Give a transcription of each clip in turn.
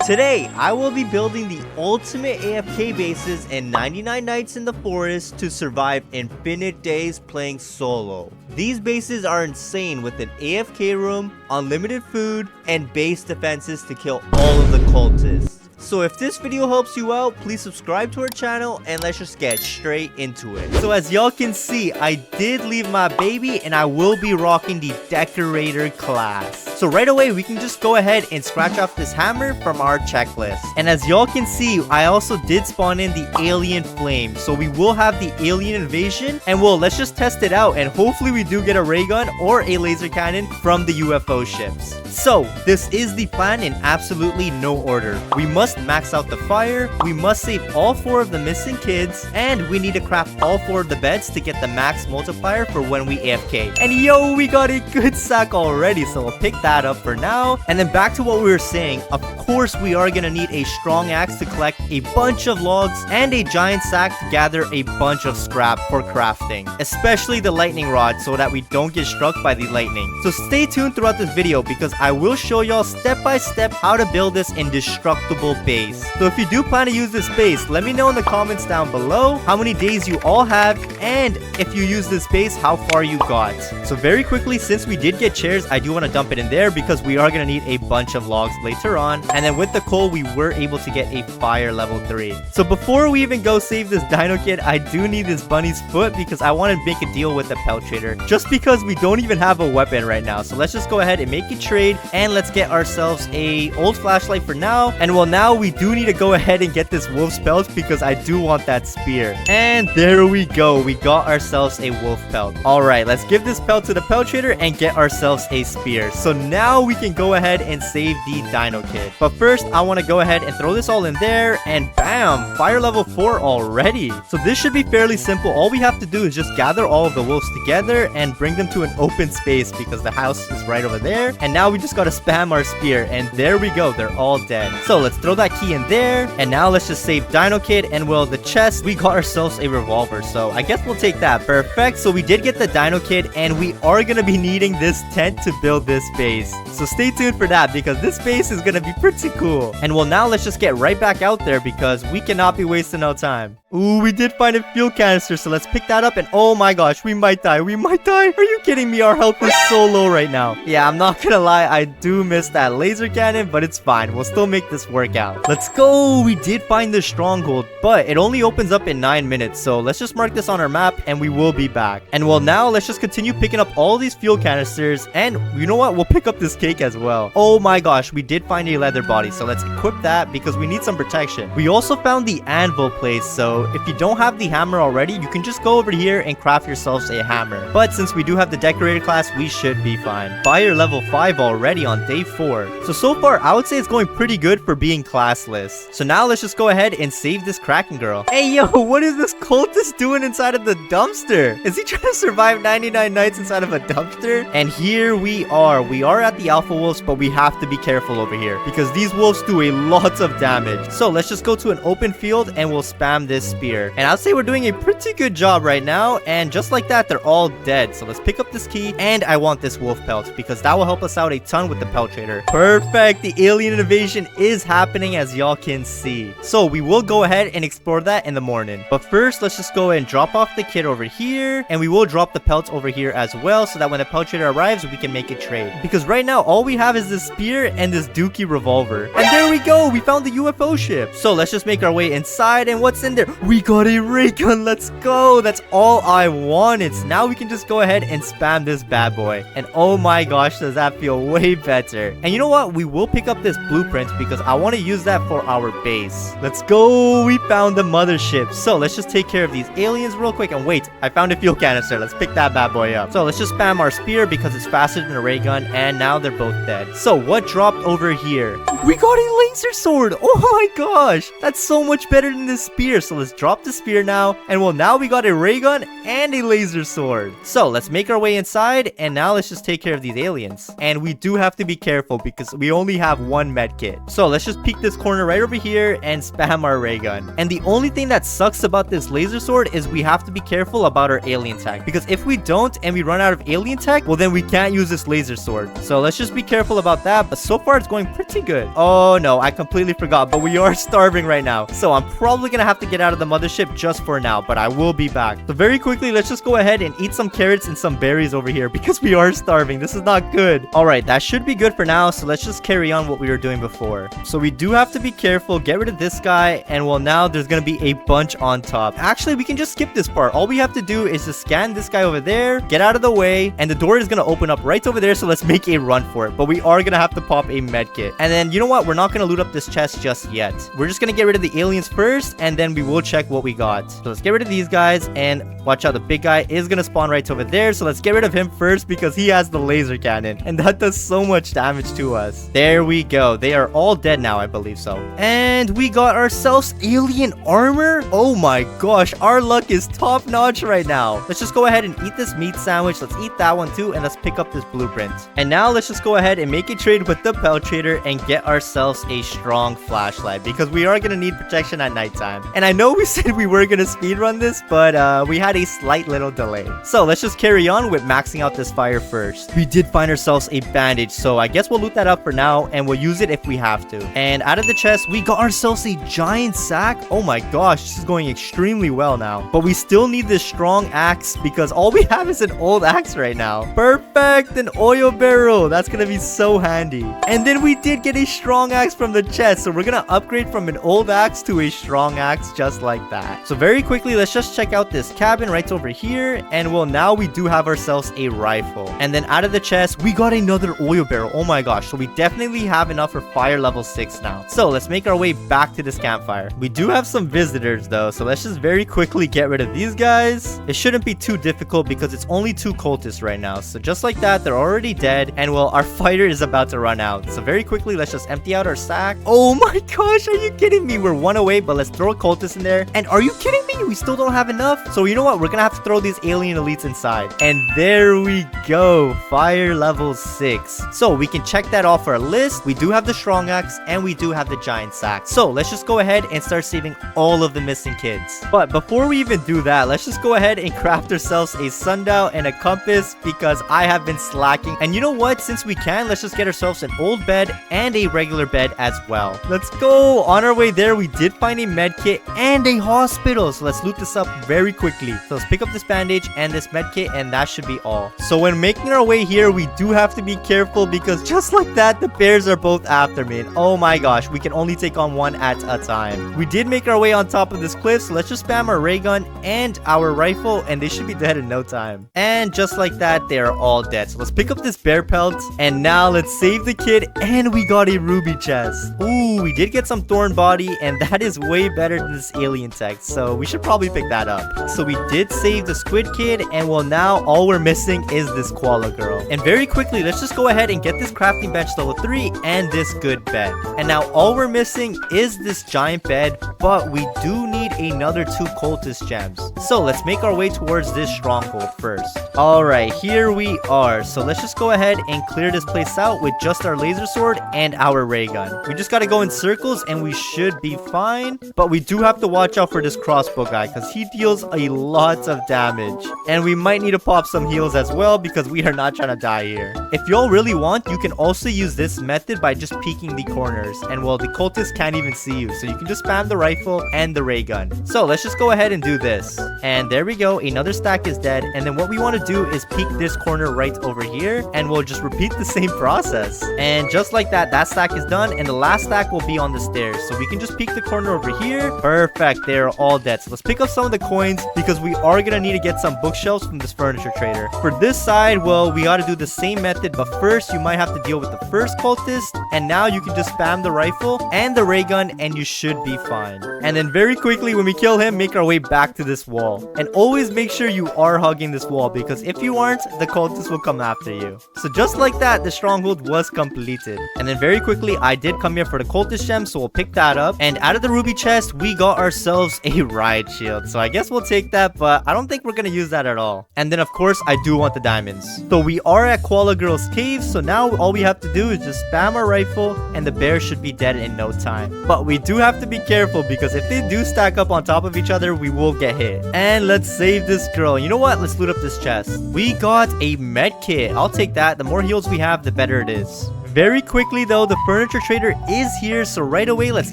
Today, I will be building the ultimate AFK bases and 99 nights in the forest to survive infinite days playing solo. These bases are insane with an AFK room, unlimited food, and base defenses to kill all of the cultists. So if this video helps you out, please subscribe to our channel and let's just get straight into it. So as y'all can see, I did leave my baby and I will be rocking the decorator class. So right away, we can just go ahead and scratch off this hammer from our checklist. And as y'all can see, I also did spawn in the alien flame. So we will have the alien invasion and let's just test it out. And hopefully we do get a ray gun or a laser cannon from the UFO ships. So this is the plan in absolutely no order. We must max out the fire, we must save all 4 of the missing kids, and we need to craft all 4 of the beds to get the max multiplier for when we AFK. And yo, we got a good sack already, so we'll pick that up for now. And then back to what we were saying, of course we are gonna need a strong axe to collect a bunch of logs and a giant sack to gather a bunch of scrap for crafting, especially the lightning rod so that we don't get struck by the lightning. So stay tuned throughout this video because I will show y'all step by step how to build this indestructible base. So if you do plan to use this base, let me know in the comments down below how many days you all have, and if you use this base, how far you got. So very quickly, since we did get chairs, I do want to dump it in there because we are going to need a bunch of logs later on. And then with the coal, we were able to get a fire level 3. So before we even go save this dino kid, I do need this bunny's foot because I want to make a deal with the pelt trader, just because we don't even have a weapon right now. So let's just go ahead and make a trade, and let's get ourselves a old flashlight for now. And now we do need to go ahead and get this wolf's pelt because I do want that spear. And there we go, we got ourselves a wolf pelt. All right, let's give this pelt to the pelt trader and get ourselves a spear. So now we can go ahead and save the dino kid. But first, I want to go ahead and throw this all in there, and bam, fire level 4 already. So this should be fairly simple. All we have to do is just gather all of the wolves together and bring them to an open space because the house is right over there. And now we just got to spam our spear, and there we go, they're all dead. So let's throw that key in there, and now let's just save Dino Kid. And the chest, we got ourselves a revolver, so I guess we'll take that. Perfect. So we did get the Dino Kid, and we are gonna be needing this tent to build this base, so stay tuned for that because this base is gonna be pretty cool. And now let's just get right back out there because we cannot be wasting no time. Ooh, we did find a fuel canister, so let's pick that up. And oh my gosh, we might die. We might die. Are you kidding me? Our health is so low right now. Yeah, I'm not gonna lie, I do miss that laser cannon, but it's fine. We'll still make this work out. Let's go. We did find the stronghold, but it only opens up in 9 minutes, so let's just mark this on our map and we will be back. And now let's just continue picking up all these fuel canisters, and you know what, we'll pick up this cake as well. Oh my gosh, we did find a leather body, so let's equip that because we need some protection. We also found the anvil place, so if you don't have the hammer already, you can just go over here and craft yourselves a hammer. But since we do have the decorator class, we should be fine. Fire level 5 already on day 4. So far, I would say it's going pretty good for being classless. So now let's just go ahead and save this Kraken girl. Hey yo, what is this cultist doing inside of the dumpster? Is he trying to survive 99 nights inside of a dumpster? And here we are. We are at the alpha wolves, but we have to be careful over here because these wolves do a lot of damage. So let's just go to an open field and we'll spam this spear. And I'd say we're doing a pretty good job right now. And just like that, they're all dead. So let's pick up this key, and I want this wolf pelt because that will help us out a ton with the pelt trader. Perfect. The alien invasion is happening, as y'all can see. So we will go ahead and explore that in the morning. But first, let's just go ahead and drop off the kid over here, and we will drop the pelts over here as well so that when the pelt trader arrives, we can make a trade. Because right now, all we have is this spear and this dookie revolver. And there we go. We found the UFO ship. So let's just make our way inside, and what's in there? We got a ray gun. Let's go. That's all I wanted. So now we can just go ahead and spam this bad boy. And oh my gosh, does that feel way better. And you know what? We will pick up this blueprint because I want to use that for our base. Let's go. We found the mothership. So let's just take care of these aliens real quick. And wait, I found a fuel canister. Let's pick that bad boy up. So let's just spam our spear because it's faster than a ray gun. And now they're both dead. So what dropped over here? We got a laser sword. Oh my gosh, that's so much better than this spear. So let's drop the spear now. And now we got a ray gun and a laser sword. So let's make our way inside, and now let's just take care of these aliens. And we do have to be careful because we only have one med kit. So let's just peek this corner right over here and spam our ray gun. And the only thing that sucks about this laser sword is we have to be careful about our alien tech, because if we don't and we run out of alien tech, well then we can't use this laser sword. So let's just be careful about that, but so far it's going pretty good. Oh no, I completely forgot, but we are starving right now. So I'm probably gonna have to get out of the mothership just for now, but I will be back. So very quickly, let's just go ahead and eat some carrots and some berries over here because we are starving. This is not good. All right, that should be good for now. So let's just carry on what we were doing before. So we do have to be careful, get rid of this guy, and well, now there's gonna be a bunch on top. Actually, we can just skip this part. All we have to do is just scan this guy over there, get out of the way, and the door is gonna open up right over there. So let's make a run for it. But we are gonna have to pop a med kit. And then you know what? We're not gonna loot up this chest just yet. We're just gonna get rid of the aliens first, and then we will check what we got. So let's get rid of these guys, and watch out, the big guy is gonna spawn right over there. So let's get rid of him first because he has the laser cannon, and that does so much damage to us. There we go. They are all dead now, I believe so. And we got ourselves alien armor. Oh my gosh, our luck is top notch right now. Let's just go ahead and eat this meat sandwich. Let's eat that one too, and let's pick up this blueprint. And now let's just go ahead and make a trade with the pelt trader and get ourselves a strong flashlight, because we are gonna need protection at nighttime. And I know we said we were gonna speedrun this, but we had a slight little delay. So let's just carry on with maxing out this fire first. We did find ourselves a bandage, so I guess we'll loot that up for now, and we'll use it if we have to. And out of the chest, we got ourselves a giant sack. Oh my gosh, this is going extremely well now. But we still need this strong axe because all we have is an old axe right now. Perfect, an oil barrel. That's gonna be so handy. And then we did get a strong axe from the chest, so we're gonna upgrade from an old axe to a strong axe just like that. So very quickly, let's just check out this cabin right over here, and well, now we do have ourselves a rifle. And then out of the chest, we got another oil barrel. Oh my gosh, so we definitely have enough for fire level 6 now. So let's make our way back to this campfire. We do have some visitors though, so let's just very quickly get rid of these guys. It shouldn't be too difficult because it's only 2 cultists right now. So just like that, they're already dead, and well, our fighter is about to run out. So very quickly, let's just empty out our sack. Oh my gosh, are you kidding me? We're 1 away, but let's throw a cultist in there. And are you kidding me? We still don't have enough. So you know what? We're gonna have to throw these alien elites inside. And there we go, fire level 6. So we can check that off our list. We do have the strong axe, and we do have the giant sack. So let's just go ahead and start saving all of the missing kids. But before we even do that, let's just go ahead and craft ourselves a sundial and a compass because I have been slacking. And you know what? Since we can, let's just get ourselves an old bed and a regular bed as well. Let's go. On our way there, we did find a med kit and a hospital. So let's loot this up very quickly. So let's pick up this bandage and this med kit, and that should be all. So when making our way here, we do have to be careful because just like that, the bears are both after me. And oh my gosh, we can only take on one at a time. We did make our way on top of this cliff, so let's just spam our ray gun and our rifle, and they should be dead in no time. And just like that, they are all dead. So let's pick up this bear pelt, and now let's save the kid, and we got a ruby chest. Ooh, we did get some thorn body, and that is way better than this alien tech, so we should probably pick that up. So we did save the squid kid, and well, now all we're missing is this koala girl. And very quickly, let's just go ahead and get this crafting bench level 3 and this good bed. And now all we're missing is this giant bed, but we do need another 2 cultist gems. So let's make our way towards this stronghold first. All right, here we are. So let's just go ahead and clear this place out with just our laser sword and our ray gun. We just got to go in circles and we should be fine, but we do have to watch out for this crossbow guy because he deals a lot of damage, and we might need to pop some heals as well because we are not trying to die here. If y'all really want, you can also use this method by just peeking the corners, and well, the cultists can't even see you, so you can just spam the rifle and the ray gun. So let's just go ahead and do this, and there we go, another stack is dead. And then what we want to do is peek this corner right over here, and we'll just repeat the same process. And just like that, that stack is done, and the last stack will be on the stairs, so we can just peek the corner over here. Perfect, they're all dead. So let's pick up some of the coins because we are gonna need to get some bookshelves from this furniture trader. For this side, well, we gotta do the same method, but first you might have to deal with the first cultist, and now you can just spam the rifle and the ray gun and you should be fine. And then very quickly when we kill him, make our way back to this wall, and always make sure you are hugging this wall because if you aren't, the cultists will come after you. So just like that, the stronghold was completed. And then very quickly, I did come here for the cultist gem, so we'll pick that up. And out of the ruby chest, we got ourselves a riot shield, so I guess we'll take that, but I don't think we're gonna use that at all. And then of course, I do want the diamonds. So we are at Koala Girl girl's cave. So now all we have to do is just spam our rifle and the bear should be dead in no time. But we do have to be careful because if they do stack up on top of each other, we will get hit. And let's save this girl. You know what? Let's loot up this chest. We got a med kit. I'll take that. The more heals we have, the better it is. Very quickly though, the furniture trader is here, so right away let's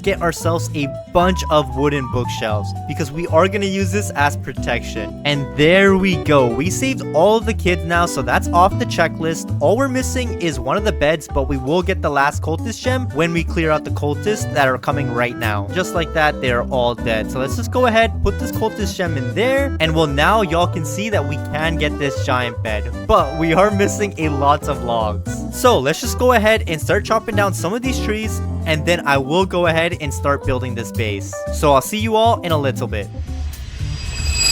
get ourselves a bunch of wooden bookshelves because we are going to use this as protection. And there we go. We saved all of the kids now, so that's off the checklist. All we're missing is one of the beds, but we will get the last cultist gem when we clear out the cultists that are coming right now. Just like that, they're all dead. So let's just go ahead, put this cultist gem in there, and well, now y'all can see that we can get this giant bed, but we are missing a lot of logs. So let's just go ahead and start chopping down some of these trees, and then I will go ahead and start building this base. So I'll see you all in a little bit.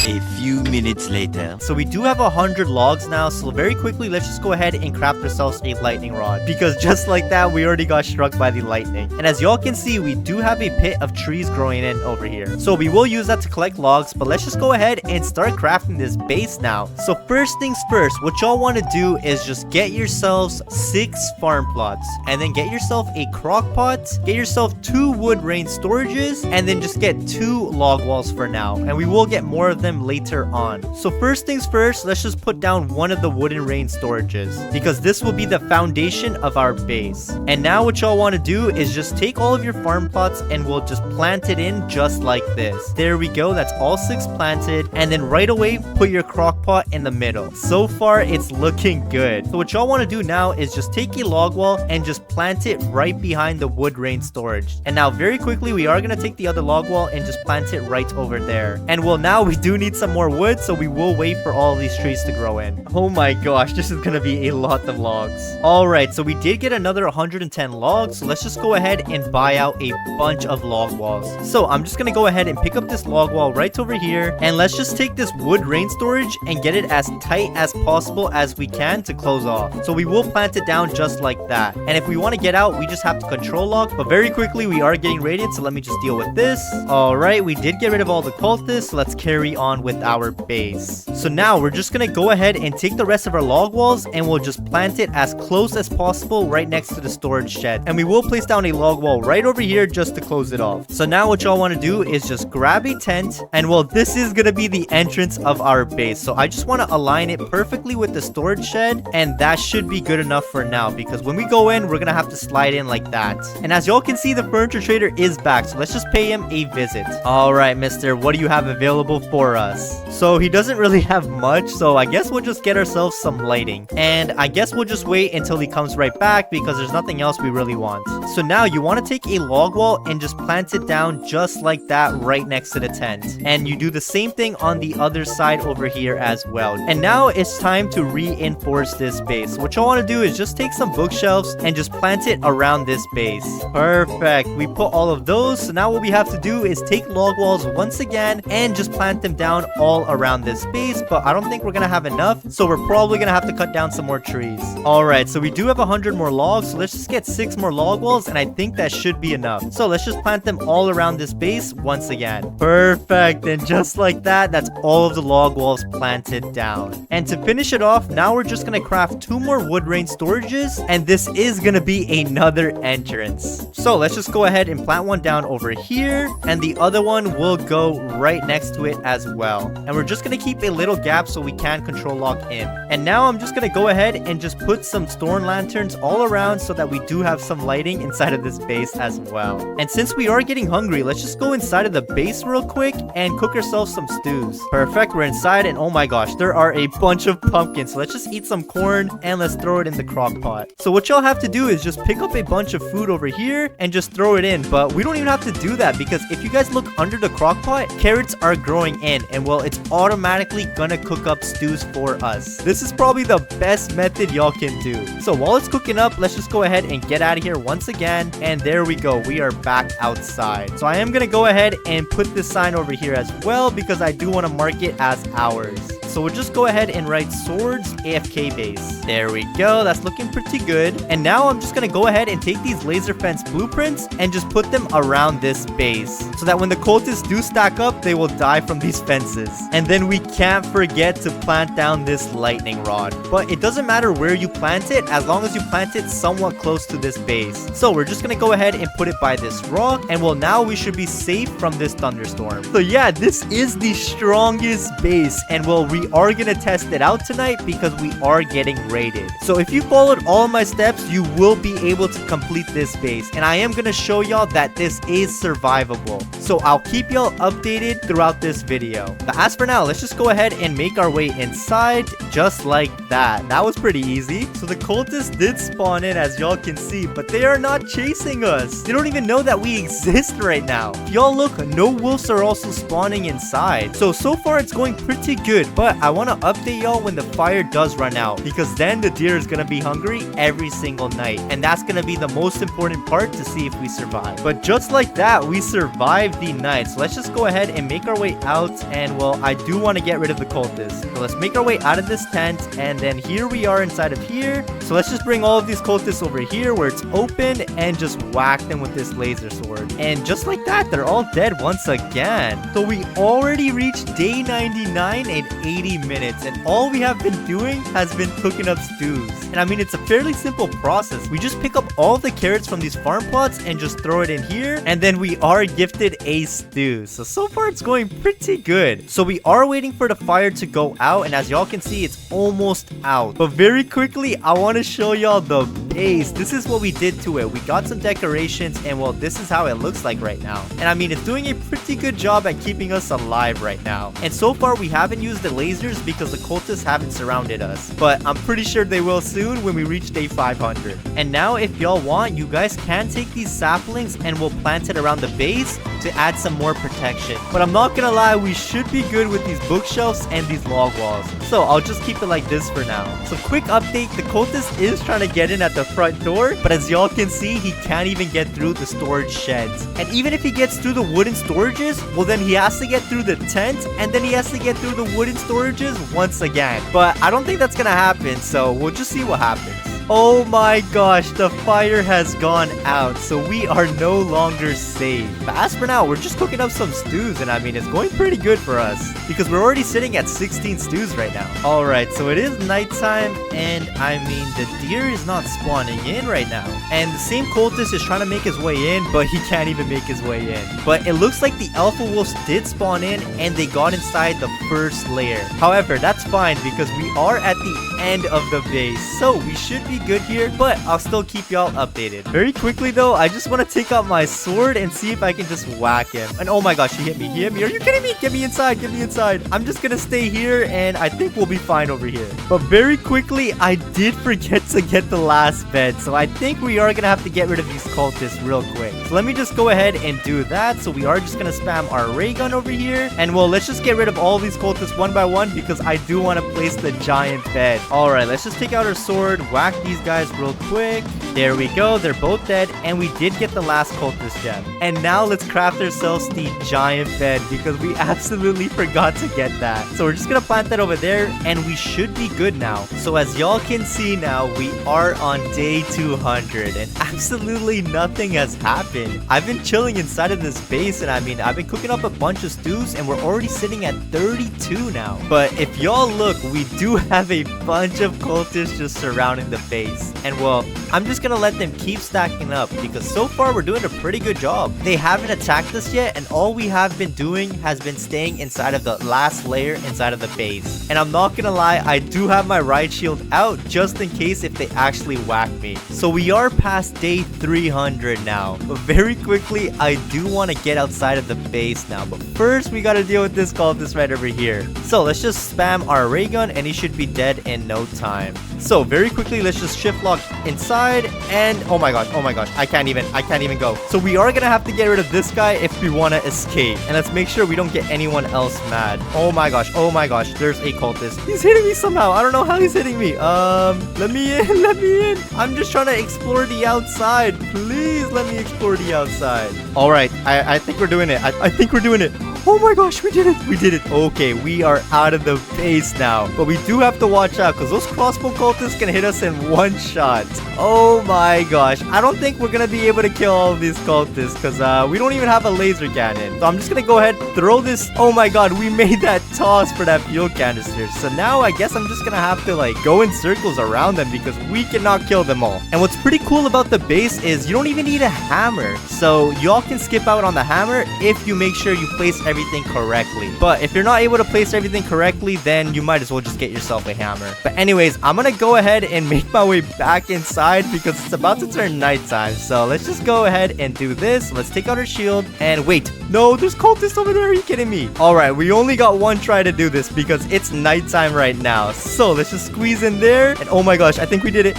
A few minutes later. So we do have 100 logs now, so very quickly let's just go ahead and craft ourselves a lightning rod, because just like that we already got struck by the lightning. And as y'all can see, we do have a pit of trees growing in over here, so we will use that to collect logs. But let's just go ahead and start crafting this base now. So first things first, what y'all want to do is just get yourselves 6 farm plots, and then get yourself a crock pot, get yourself 2 wood rain storages, and then just get 2 log walls for now, and we will get more of them later on. So first things first, let's just put down one of the wooden rain storages, because this will be the foundation of our base. And now what y'all want to do is just take all of your farm plots and we'll just plant it in just like this. There we go, that's all 6 planted. And then right away put your crock pot in the middle. So far it's looking good. So what y'all want to do now is just take a log wall and just plant it right behind the wood rain storage. And now very quickly we are going to take the other log wall and just plant it right over there. And well, now we do need some more wood, so we will wait for all of these trees to grow in. Oh my gosh, this is gonna be a lot of logs. All right, so we did get another 110 logs, so let's just go ahead and buy out a bunch of log walls. So I'm just gonna go ahead and pick up this log wall right over here, and let's just take this wood rain storage and get it as tight as possible as we can to close off. So we will plant it down just like that. And if we want to get out, we just have to control lock. But very quickly we are getting radiant, so let me just deal with this. All right, we did get rid of all the cultists, so let's carry on with our base. So now we're just gonna go ahead and take the rest of our log walls and we'll just plant it as close as possible right next to the storage shed. And we will place down a log wall right over here just to close it off. So now what y'all want to do is just grab a tent, and well, this is gonna be the entrance of our base. So I just want to align it perfectly with the storage shed, and that should be good enough for now, because when we go in, we're gonna have to slide in like that. And as y'all can see, the furniture trader is back, so let's just pay him a visit. All right, mister, what do you have available for us? So he doesn't really have much, so I guess we'll just get ourselves some lighting. And I guess we'll just wait until he comes right back, because there's nothing else we really want. So now you want to take a log wall and just plant it down just like that right next to the tent. And you do the same thing on the other side over here as well. And now it's time to reinforce this base. What y'all want to do is just take some bookshelves and just plant it around this base. Perfect. We put all of those. So now what we have to do is take log walls once again and just plant them down all around this space, but I don't think we're gonna have enough, so we're probably gonna have to cut down some more trees. All right, so we do have 100 more logs, so let's just get 6 more log walls, and I think that should be enough. So let's just plant them all around this base once again. Perfect. And just like that, that's all of the log walls planted down. And to finish it off, now we're just gonna craft 2 more wood rain storages, and this is gonna be another entrance. So let's just go ahead and plant one down over here, and the other one will go right next to it as well. And we're just gonna keep a little gap so we can control lock in. And now I'm just gonna go ahead and just put some storm lanterns all around so that we do have some lighting inside of this base as well. And since we are getting hungry, let's just go inside of the base real quick and cook ourselves some stews. Perfect, we're inside, and oh my gosh, there are a bunch of pumpkins. So let's just eat some corn and let's throw it in the crock pot. So what y'all have to do is just pick up a bunch of food over here and just throw it in. But we don't even have to do that, because if you guys look under the crock pot, carrots are growing in, and well, it's automatically gonna cook up stews for us. This is probably the best method y'all can do. So while it's cooking up, let's just go ahead and get out of here once again. And there we go, we are back outside. So I am gonna go ahead and put this sign over here as well, because I do want to mark it as ours. So we'll just go ahead and write swords AFK base. There we go. That's looking pretty good. And now I'm just gonna go ahead and take these laser fence blueprints and just put them around this base so that when the cultists do stack up, they will die from these fences. And then we can't forget to plant down this lightning rod. But it doesn't matter where you plant it as long as you plant it somewhat close to this base. So we're just gonna go ahead and put it by this rock, and well, now we should be safe from this thunderstorm. So yeah, this is the strongest base, and well, we are gonna test it out tonight because we are getting raided. So if you followed all of my steps, you will be able to complete this base, and I am gonna show y'all that this is survivable. So I'll keep y'all updated throughout this video. But as for now, let's just go ahead and make our way inside just like that. That was pretty easy. So the cultists did spawn in, as y'all can see, but they are not chasing us. They don't even know that we exist right now. If y'all look, no wolves are also spawning inside. So far it's going pretty good, but I want to update y'all when the fire does run out, because then the deer is going to be hungry every single night, and that's going to be the most important part to see if we survive. But just like that, we survived the night. So let's just go ahead and make our way out, and well, I do want to get rid of the cultists. So let's make our way out of this tent, and then here we are inside of here. So let's just bring all of these cultists over here where it's open and just whack them with this laser sword. And just like that, they're all dead once again. So we already reached day 99 in 80 minutes, and all we have been doing has been cooking up stews. And I mean, it's a fairly simple process. We just pick up all the carrots from these farm plots and just throw it in here, and then we are gifted a stew. So far it's going pretty good. So we are waiting for the fire to go out, and as y'all can see, it's almost out. But very quickly, I want to show y'all the base. This is what we did to it. We got some decorations, and well, this is how it looks like right now. And I mean, it's doing a pretty good job at keeping us alive right now. And so far, we haven't used the lasers because the cultists haven't surrounded us. But I'm pretty sure they will soon when we reach day 500. And now, if y'all want, you guys can take these saplings and we'll plant it around the base to add some more protection. But I'm not gonna lie, we should be good with these bookshelves and these log walls. So I'll just keep it like this for now. So quick update, the cultist is trying to get in at the front door, but as y'all can see, he can't even get through the storage sheds. And even if he gets through the wooden storages, well, then he has to get through the tent, and then he has to get through the wooden storages once again. But I don't think that's gonna happen, so we'll just see what happens. Oh my gosh, the fire has gone out, so we are no longer safe. But as for now, we're just cooking up some stews, and I mean, it's going pretty good for us because we're already sitting at 16 stews right now. Alright, so it is nighttime, and I mean, the deer is not spawning in right now. And the same cultist is trying to make his way in, but he can't even make his way in. But it looks like the alpha wolves did spawn in, and they got inside the first layer. However, that's fine because we are at the end of the base, so we should be good here, but I'll still keep y'all updated. Very quickly though, I just want to take out my sword and see if I can just whack him. And oh my gosh, he hit me. He hit me. Are you kidding me? Get me inside. Get me inside. I'm just gonna stay here, and I think we'll be fine over here. But very quickly, I did forget to get the last bed, so I think we are gonna have to get rid of these cultists real quick. So let me just go ahead and do that. So we are just gonna spam our ray gun over here, and well, let's just get rid of all these cultists one by one because I do want to place the giant bed. All right, let's just take out our sword, whack these guys real quick. There we go, they're both dead, and we did get the last cultist gem. And now let's craft ourselves the giant bed because we absolutely forgot to get that. So we're just gonna plant that over there, and we should be good now. So as y'all can see now, we are on day 200, and absolutely nothing has happened. I've been chilling inside of this base, and I mean, I've been cooking up a bunch of stews, and we're already sitting at 32 now. But if y'all look, we do have a bunch of cultists just surrounding the base. And well, I'm just gonna let them keep stacking up because so far we're doing a pretty good job. They haven't attacked us yet, and all we have been doing has been staying inside of the last layer inside of the base. And I'm not gonna lie, I do have my riot shield out just in case if they actually whack me. So we are past day 300 now, but very quickly I do want to get outside of the base now. But first we gotta deal with this cultist right over here. So let's just spam our ray gun, and he should be dead in no time. So very quickly, let's just shift lock inside, and oh my gosh, I can't even go. So we are gonna have to get rid of this guy if we want to escape, and let's make sure we don't get anyone else mad. Oh my gosh, there's a cultist. He's hitting me somehow. I don't know how he's hitting me. Let me in. I'm just trying to explore the outside. Please let me explore the outside. All right, I think we're doing it. I think we're doing it. Oh my gosh, we did it. We did it. Okay, we are out of the base now. But we do have to watch out because those crossbow cultists can hit us in one shot. Oh my gosh. I don't think we're going to be able to kill all of these cultists because we don't even have a laser cannon. So I'm just going to go ahead and throw this. Oh my god, we made that toss for that fuel canister. So now I guess I'm just going to have to like go in circles around them because we cannot kill them all. And what's pretty cool about the base is you don't even need a hammer. So y'all can skip out on the hammer if you make sure you place everything correctly. But if you're not able to place everything correctly, then you might as well just get yourself a hammer. But anyways, I'm gonna go ahead and make my way back inside because it's about to turn nighttime. So let's just go ahead and do this. Let's take out our shield and wait. No, there's cultists over there. Are you kidding me? All right, we only got one try to do this because it's nighttime right now. So let's just squeeze in there. And oh my gosh, I think we did it.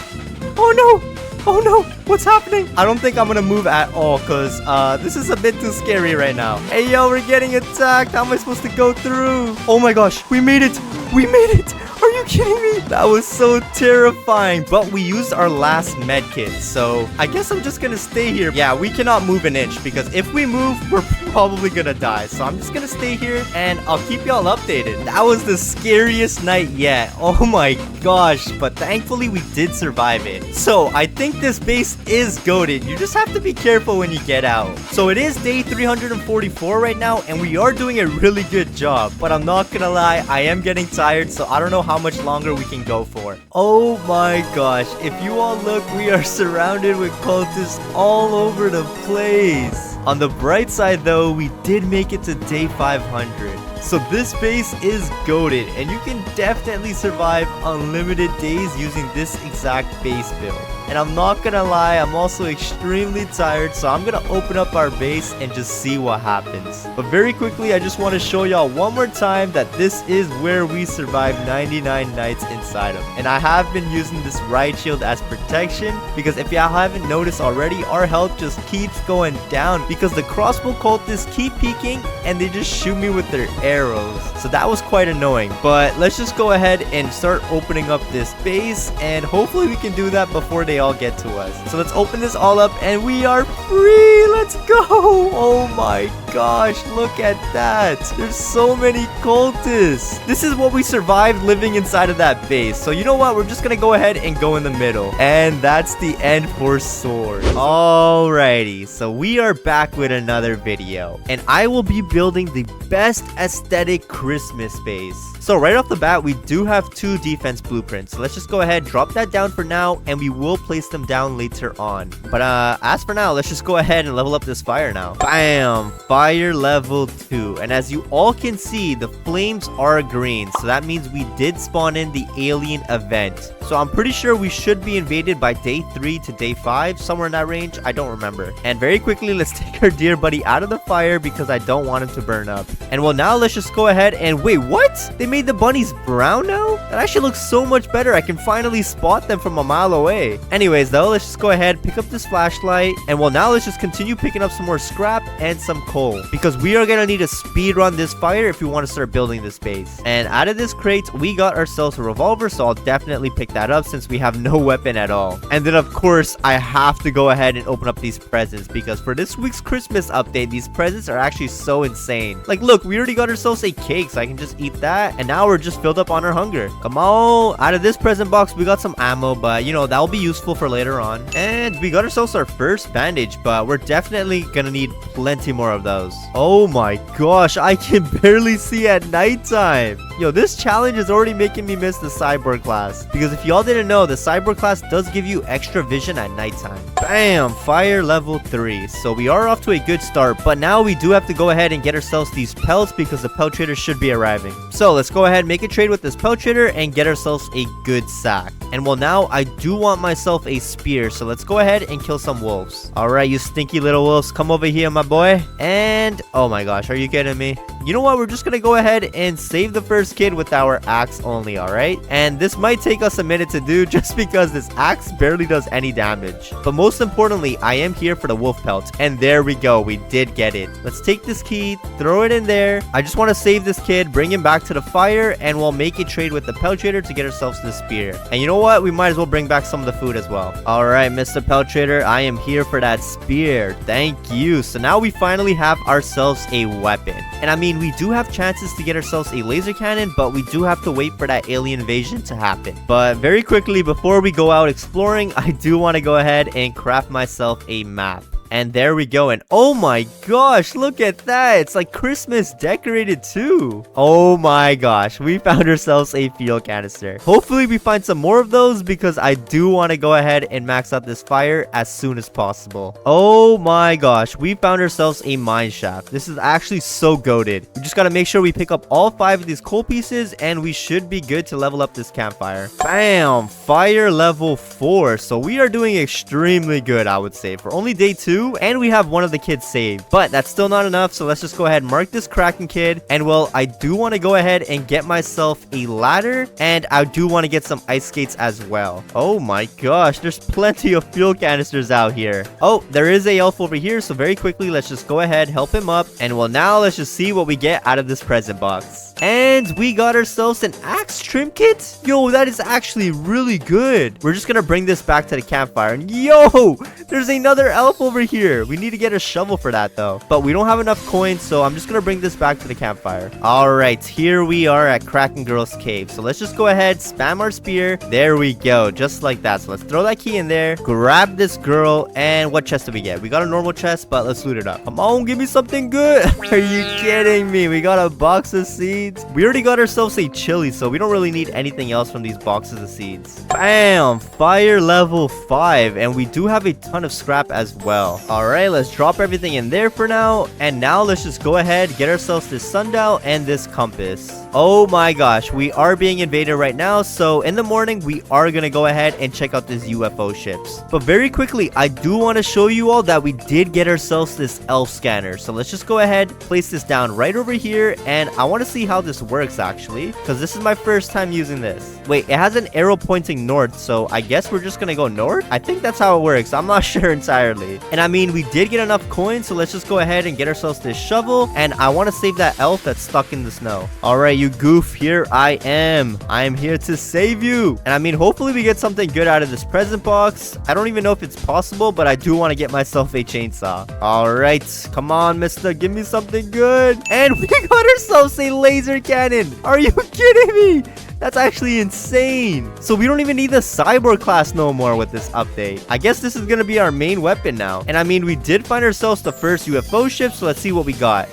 Oh no. Oh no, what's happening? I don't think I'm gonna move at all because this is a bit too scary right now. Hey yo, we're getting attacked. How am I supposed to go through? Oh my gosh, we made it. We made it. Are you kidding me? That was so terrifying. But we used our last med kit, so I guess I'm just gonna stay here. Yeah, we cannot move an inch because if we move, we're probably gonna die. So I'm just gonna stay here and I'll keep y'all updated. That was the scariest night yet. Oh my gosh, but thankfully we did survive it. So I think this base is goated. You just have to be careful when you get out. So it is day 344 right now and we are doing a really good job. But I'm not gonna lie, I am getting tired, so I don't know how much longer we can go for. Oh my gosh, if you all look, we are surrounded with cultists all over the place. On the bright side though, we did make it to day 500. So this base is goated and you can definitely survive unlimited days using this exact base build. And I'm not gonna lie, I'm also extremely tired, so I'm gonna open up our base and just see what happens. But very quickly, I just want to show y'all one more time that this is where we survived 99 nights inside of. And I have been using this riot shield as protection because if y'all haven't noticed already, our health just keeps going down because the crossbow cultists keep peeking and they just shoot me with their arrows. So that was quite annoying. But let's just go ahead and start opening up this base and hopefully we can do that before they all get to us. So let's open this all up and we are free. Let's go. Oh my gosh, look at that. There's so many cultists. This is what we survived living inside of that base. So you know what? We're just gonna go ahead and go in the middle. And that's the end for sword. Alrighty, so we are back with another video. And I will be building the best aesthetic Christmas base. So right off the bat, we do have 2 defense blueprints. So let's just go ahead, drop that down for now, and we will place them down later on. But as for now, let's just go ahead and level up this fire now. Bam! Fire level 2. And as you all can see, the flames are green. So that means we did spawn in the alien event. So I'm pretty sure we should be invaded by day 3 to day 5, somewhere in that range. I don't remember. And very quickly, let's take our dear buddy out of the fire because I don't want him to burn up. And well, now let's just go ahead and wait, what? They made the bunnies brown now? That actually looks so much better. I can finally spot them from a mile away. Anyways, though, let's just go ahead, pick up this flashlight. And well, now let's just continue picking up some more scrap and some coal because we are gonna need to speed run this fire if we want to start building this base. And out of this crate, we got ourselves a revolver, so I'll definitely pick that up since we have no weapon at all. And then of course, I have to go ahead and open up these presents because for this week's Christmas update, these presents are actually so insane. Like, look, we already got ourselves a cake, so I can just eat that. And now we're just filled up on our hunger. Come on. Out of this present box, we got some ammo, but you know, that'll be useful for later on. And we got ourselves our first bandage, but we're definitely gonna need plenty more of those. Oh my gosh, I can barely see at nighttime. Yo, this challenge is already making me miss the cyborg class because if y'all didn't know, the cyborg class does give you extra vision at nighttime. Bam! Fire level 3. So we are off to a good start, but now we do have to go ahead and get ourselves these pelts because the pelt trader should be arriving. So let's go ahead and make a trade with this pelt trader and get ourselves a good sack. And well, now I do want myself a spear, so let's go ahead and kill some wolves. All right, you stinky little wolves, come over here, my boy. And oh my gosh, are you kidding me? You know what? We're just gonna go ahead and save the first kid with our axe only, all right? And this might take us a minute to do just because this axe barely does any damage. But most importantly, I am here for the wolf pelt. And there we go, we did get it. Let's take this key, throw it in there. I just want to save this kid, bring him back to the fire, and we'll make a trade with the pelt trader to get ourselves the spear. And you know what? We might as well bring back some of the food as well. All right, Mr. Pelt Trader, I am here for that spear. Thank you. So now we finally have ourselves a weapon. And I mean, mean, we do have chances to get ourselves a laser cannon, but we do have to wait for that alien invasion to happen. But very quickly, before we go out exploring, I do want to go ahead and craft myself a map. And there we go. And oh my gosh, look at that. It's like Christmas decorated too. Oh my gosh, we found ourselves a fuel canister. Hopefully we find some more of those because I do want to go ahead and max out this fire as soon as possible. Oh my gosh, we found ourselves a mine shaft. This is actually so goated. We just got to make sure we pick up all 5 of these coal pieces and we should be good to level up this campfire. Bam! Fire level 4. So we are doing extremely good, I would say, for only day 2. And we have one of the kids saved, but that's still not enough. So let's just go ahead and mark this Kraken kid. And well, I do want to go ahead and get myself a ladder, and I do want to get some ice skates as well. Oh my gosh, there's plenty of fuel canisters out here. Oh, there is a elf over here, so very quickly let's just go ahead, help him up, and well, now let's just see what we get out of this present box. And we got ourselves an axe trim kit. Yo, that is actually really good. We're just gonna bring this back to the campfire. And yo, there's another elf over here. We need to get a shovel for that though, but we don't have enough coins, so I'm just gonna bring this back to the campfire. All right, here we are at Kraken Girl's cave. So let's just go ahead, spam our spear. There we go, just like that. So let's throw that key in there, grab this girl, and what chest do we get? We got a normal chest, but let's loot it up. Come on, give me something good. Are you kidding me? We got a box of seeds. We already got ourselves a chili, so we don't really need anything else from these boxes of seeds. Bam! Fire level 5, and we do have a ton of scrap as well. All right, let's drop everything in there for now. And now let's just go ahead, get ourselves this sundial and this compass. Oh my gosh, we are being invaded right now. So in the morning, we are going to go ahead and check out these UFO ships. But very quickly, I do want to show you all that we did get ourselves this elf scanner. So let's just go ahead, place this down right over here. And I want to see how this works actually, because this is my first time using this. Wait, it has an arrow pointing north, so I guess we're just gonna go north. I think that's how it works. I'm not sure entirely. And I mean, we did get enough coins, so let's just go ahead and get ourselves this shovel. And I want to save that elf that's stuck in the snow. All right, you goof, here I am. I am here to save you. And I mean, hopefully we get something good out of this present box. I don't even know if it's possible, but I do want to get myself a chainsaw. All right, come on, mister, give me something good. And we got ourselves a laser cannon. Are you kidding me? That's actually insane. So we don't even need the cyborg class no more with this update. I guess this is gonna be our main weapon now. And I mean, we did find ourselves the first UFO ship, so let's see what we got.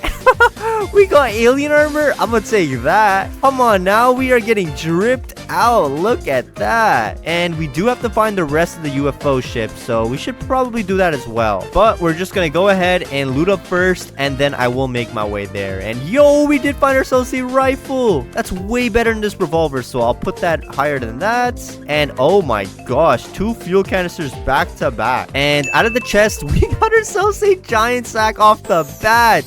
We got alien armor. I'm gonna take that. Come on, now we are getting dripped out. Look at that. And we do have to find the rest of the UFO ship, so we should probably do that as well. But we're just gonna go ahead and loot up first, and then I will make my way there. And yo, we did find ourselves a rifle. That's way better than this revolver, so I'll put that higher than that. And oh my gosh, 2 fuel canisters back to back. And out of the chest, we got ourselves a giant sack off the bat.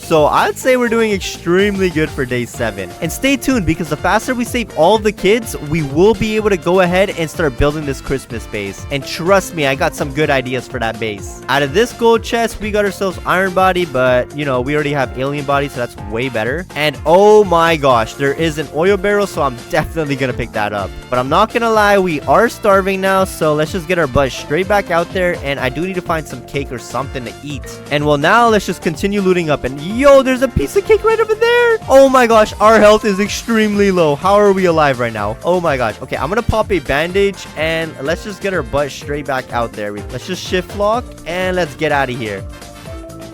So I'd say we're doing extremely good for day 7. And stay tuned, because the faster we save all of the kids, we will be able to go ahead and start building this Christmas base. And trust me, I got some good ideas for that base. Out of this gold chest, we got ourselves iron body, but you know, we already have alien body, so that's way better. And oh my gosh, there is an oil barrel, so I'm definitely gonna pick that up. But I'm not gonna lie, we are starving now, so let's just get our butt straight back out there. And I do need to find some cake or something to eat. And well, now let's just continue looting up. And yo, there's a piece of cake right over there. Oh my gosh, our health is extremely low. How are we alive right now? Oh my gosh. Okay, I'm gonna pop a bandage, and let's just get our butt straight back out there. Let's just shift lock, and let's get out of here.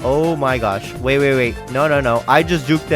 Oh my gosh. Wait. No. I just juked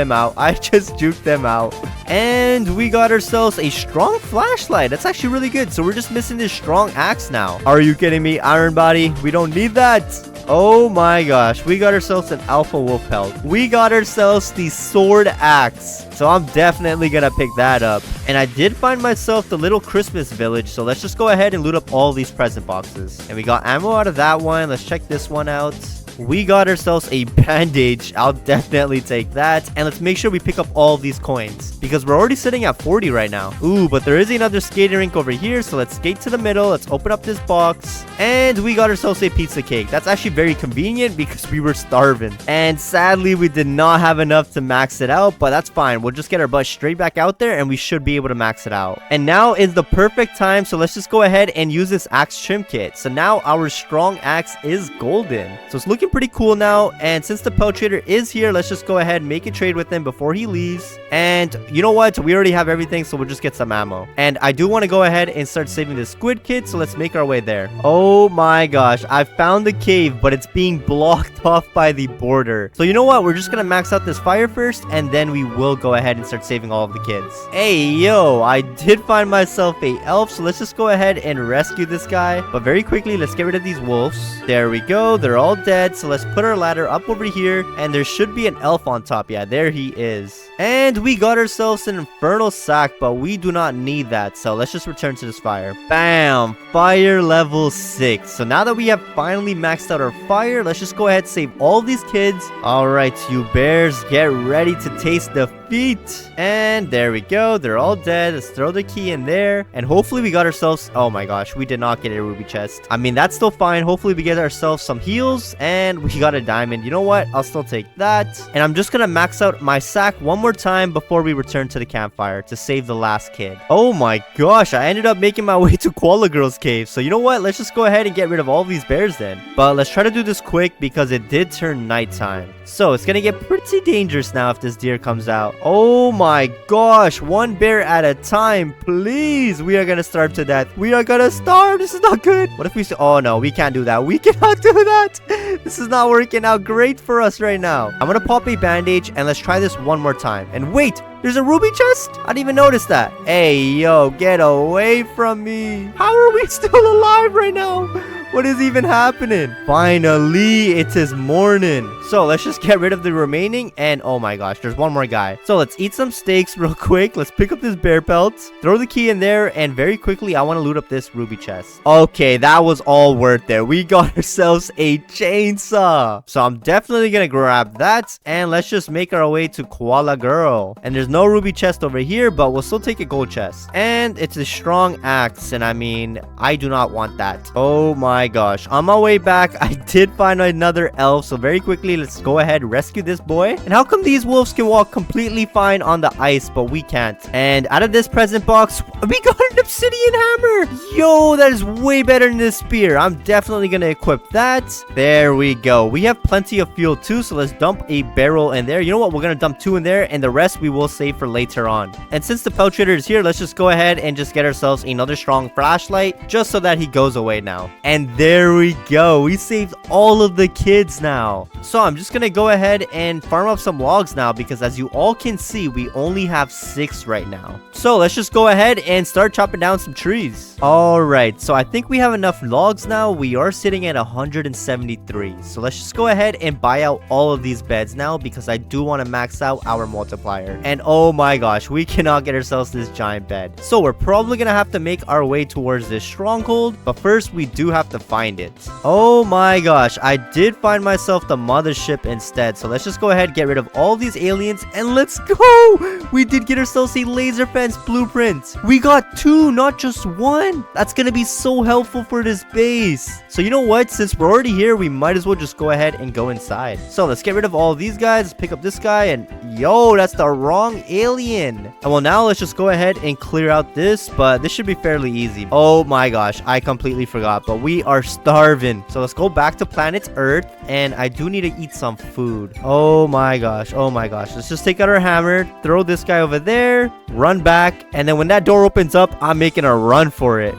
them out. And we got ourselves a strong flashlight. That's actually really good. So we're just missing this strong axe now. Are you kidding me? Iron body. We don't need that. Oh my gosh, we got ourselves an alpha wolf pelt. We got ourselves the sword axe. So I'm definitely gonna pick that up. And I did find myself the little Christmas village, so let's just go ahead and loot up all these present boxes. And we got ammo out of that one. Let's check this one out. We got ourselves a bandage. I'll definitely take that. And let's make sure we pick up all of these coins, because we're already sitting at 40 right now. Ooh, but there is another skating rink over here, so let's skate to the middle. Let's open up this box, and we got ourselves a pizza cake. That's actually very convenient because we were starving, and sadly we did not have enough to max it out, but that's fine. We'll just get our butt straight back out there, and we should be able to max it out. And now is the perfect time, so let's just go ahead and use this axe trim kit. So now our strong axe is golden, so it's looking pretty cool now. And since the pelt trader is here, let's just go ahead and make a trade with him before he leaves. And you know what? We already have everything, so we'll just get some ammo. And I do want to go ahead and start saving the squid kid, so let's make our way there. Oh my gosh, I found the cave, but it's being blocked off by the border. So you know what? We're just gonna max out this fire first, and then we will go ahead and start saving all of the kids. Hey, yo, I did find myself a elf, so let's just go ahead and rescue this guy. But very quickly, let's get rid of these wolves. There we go. They're all dead, so let's put our ladder up over here, and there should be an elf on top. Yeah, there he is. And we got ourselves an infernal sack, but we do not need that, so let's just return to this fire. Bam! Fire level 6. So now that we have finally maxed out our fire, let's just go ahead and save all these kids. Alright, you bears, get ready to taste defeat. And there we go. They're all dead. Let's throw the key in there. And hopefully we got ourselves... Oh my gosh, we did not get a ruby chest. I mean, that's still fine. Hopefully we get ourselves some heals. And we got a diamond. You know what? I'll still take that. And I'm just gonna max out my sack one more time before we return to the campfire to save the last kid. Oh my gosh, I ended up making my way to Koala Girl's cave. So you know what? Let's just go ahead and get rid of all these bears then. But let's try to do this quick because it did turn nighttime. So it's gonna get pretty dangerous now if this deer comes out. Oh my gosh, one bear at a time, please. We are gonna starve to death. We are gonna starve. This is not good. What if we... Oh no, we can't do that. We cannot do that. This is not working out great for us right now. I'm gonna pop a bandage and let's try this one more time. And wait, there's a ruby chest? I didn't even notice that. Hey, yo, get away from me. How are we still alive right now? What is even happening? Finally, it is morning. So let's just get rid of the remaining. And oh my gosh, there's one more guy. So let's eat some steaks real quick. Let's pick up this bear pelt. Throw the key in there. And very quickly, I want to loot up this ruby chest. Okay, that was all worth it. We got ourselves a chainsaw. So I'm definitely going to grab that. And let's just make our way to Koala Girl. And there's no ruby chest over here, but we'll still take a gold chest. And it's a strong axe. And I mean, I do not want that. Oh my gosh, on my way back I did find another elf, so very quickly let's go ahead and rescue this boy. And how come these wolves can walk completely fine on the ice but we can't? And out of this present box we got an obsidian hammer. Yo, that is way better than this spear. I'm definitely gonna equip that. There we go. We have plenty of fuel too, so let's dump a barrel in there. You know what, we're gonna dump 2 in there, and the rest we will save for later on. And since the pelt trader is here, let's just go ahead and just get ourselves another strong flashlight just so that he goes away now. And there we go. We saved all of the kids now. So I'm just gonna go ahead and farm up some logs now, because as you all can see, we only have 6 right now. So let's just go ahead and start chopping down some trees. Alright, so I think we have enough logs now. We are sitting at 173. So let's just go ahead and buy out all of these beds now, because I do want to max out our multiplier. And oh my gosh, we cannot get ourselves this giant bed. So we're probably gonna have to make our way towards this stronghold, but first we do have to find it. Oh my gosh, I did find myself the mothership instead. So let's just go ahead, get rid of all these aliens, and let's go. We did get ourselves a laser fence blueprint. We got 2, not just 1. That's gonna be so helpful for this base. So you know what, since we're already here, we might as well just go ahead and go inside. So let's get rid of all of these guys. Let's pick up this guy, and yo, that's the wrong alien. And well, now let's just go ahead and clear out this, but this should be fairly easy. Oh my gosh, I completely forgot, but we are starving. So let's go back to planet Earth, and I do need to eat some food. Oh my gosh, oh my gosh. Let's just take out our hammer, throw this guy over there, run back, and then when that door opens up, I'm making a run for it.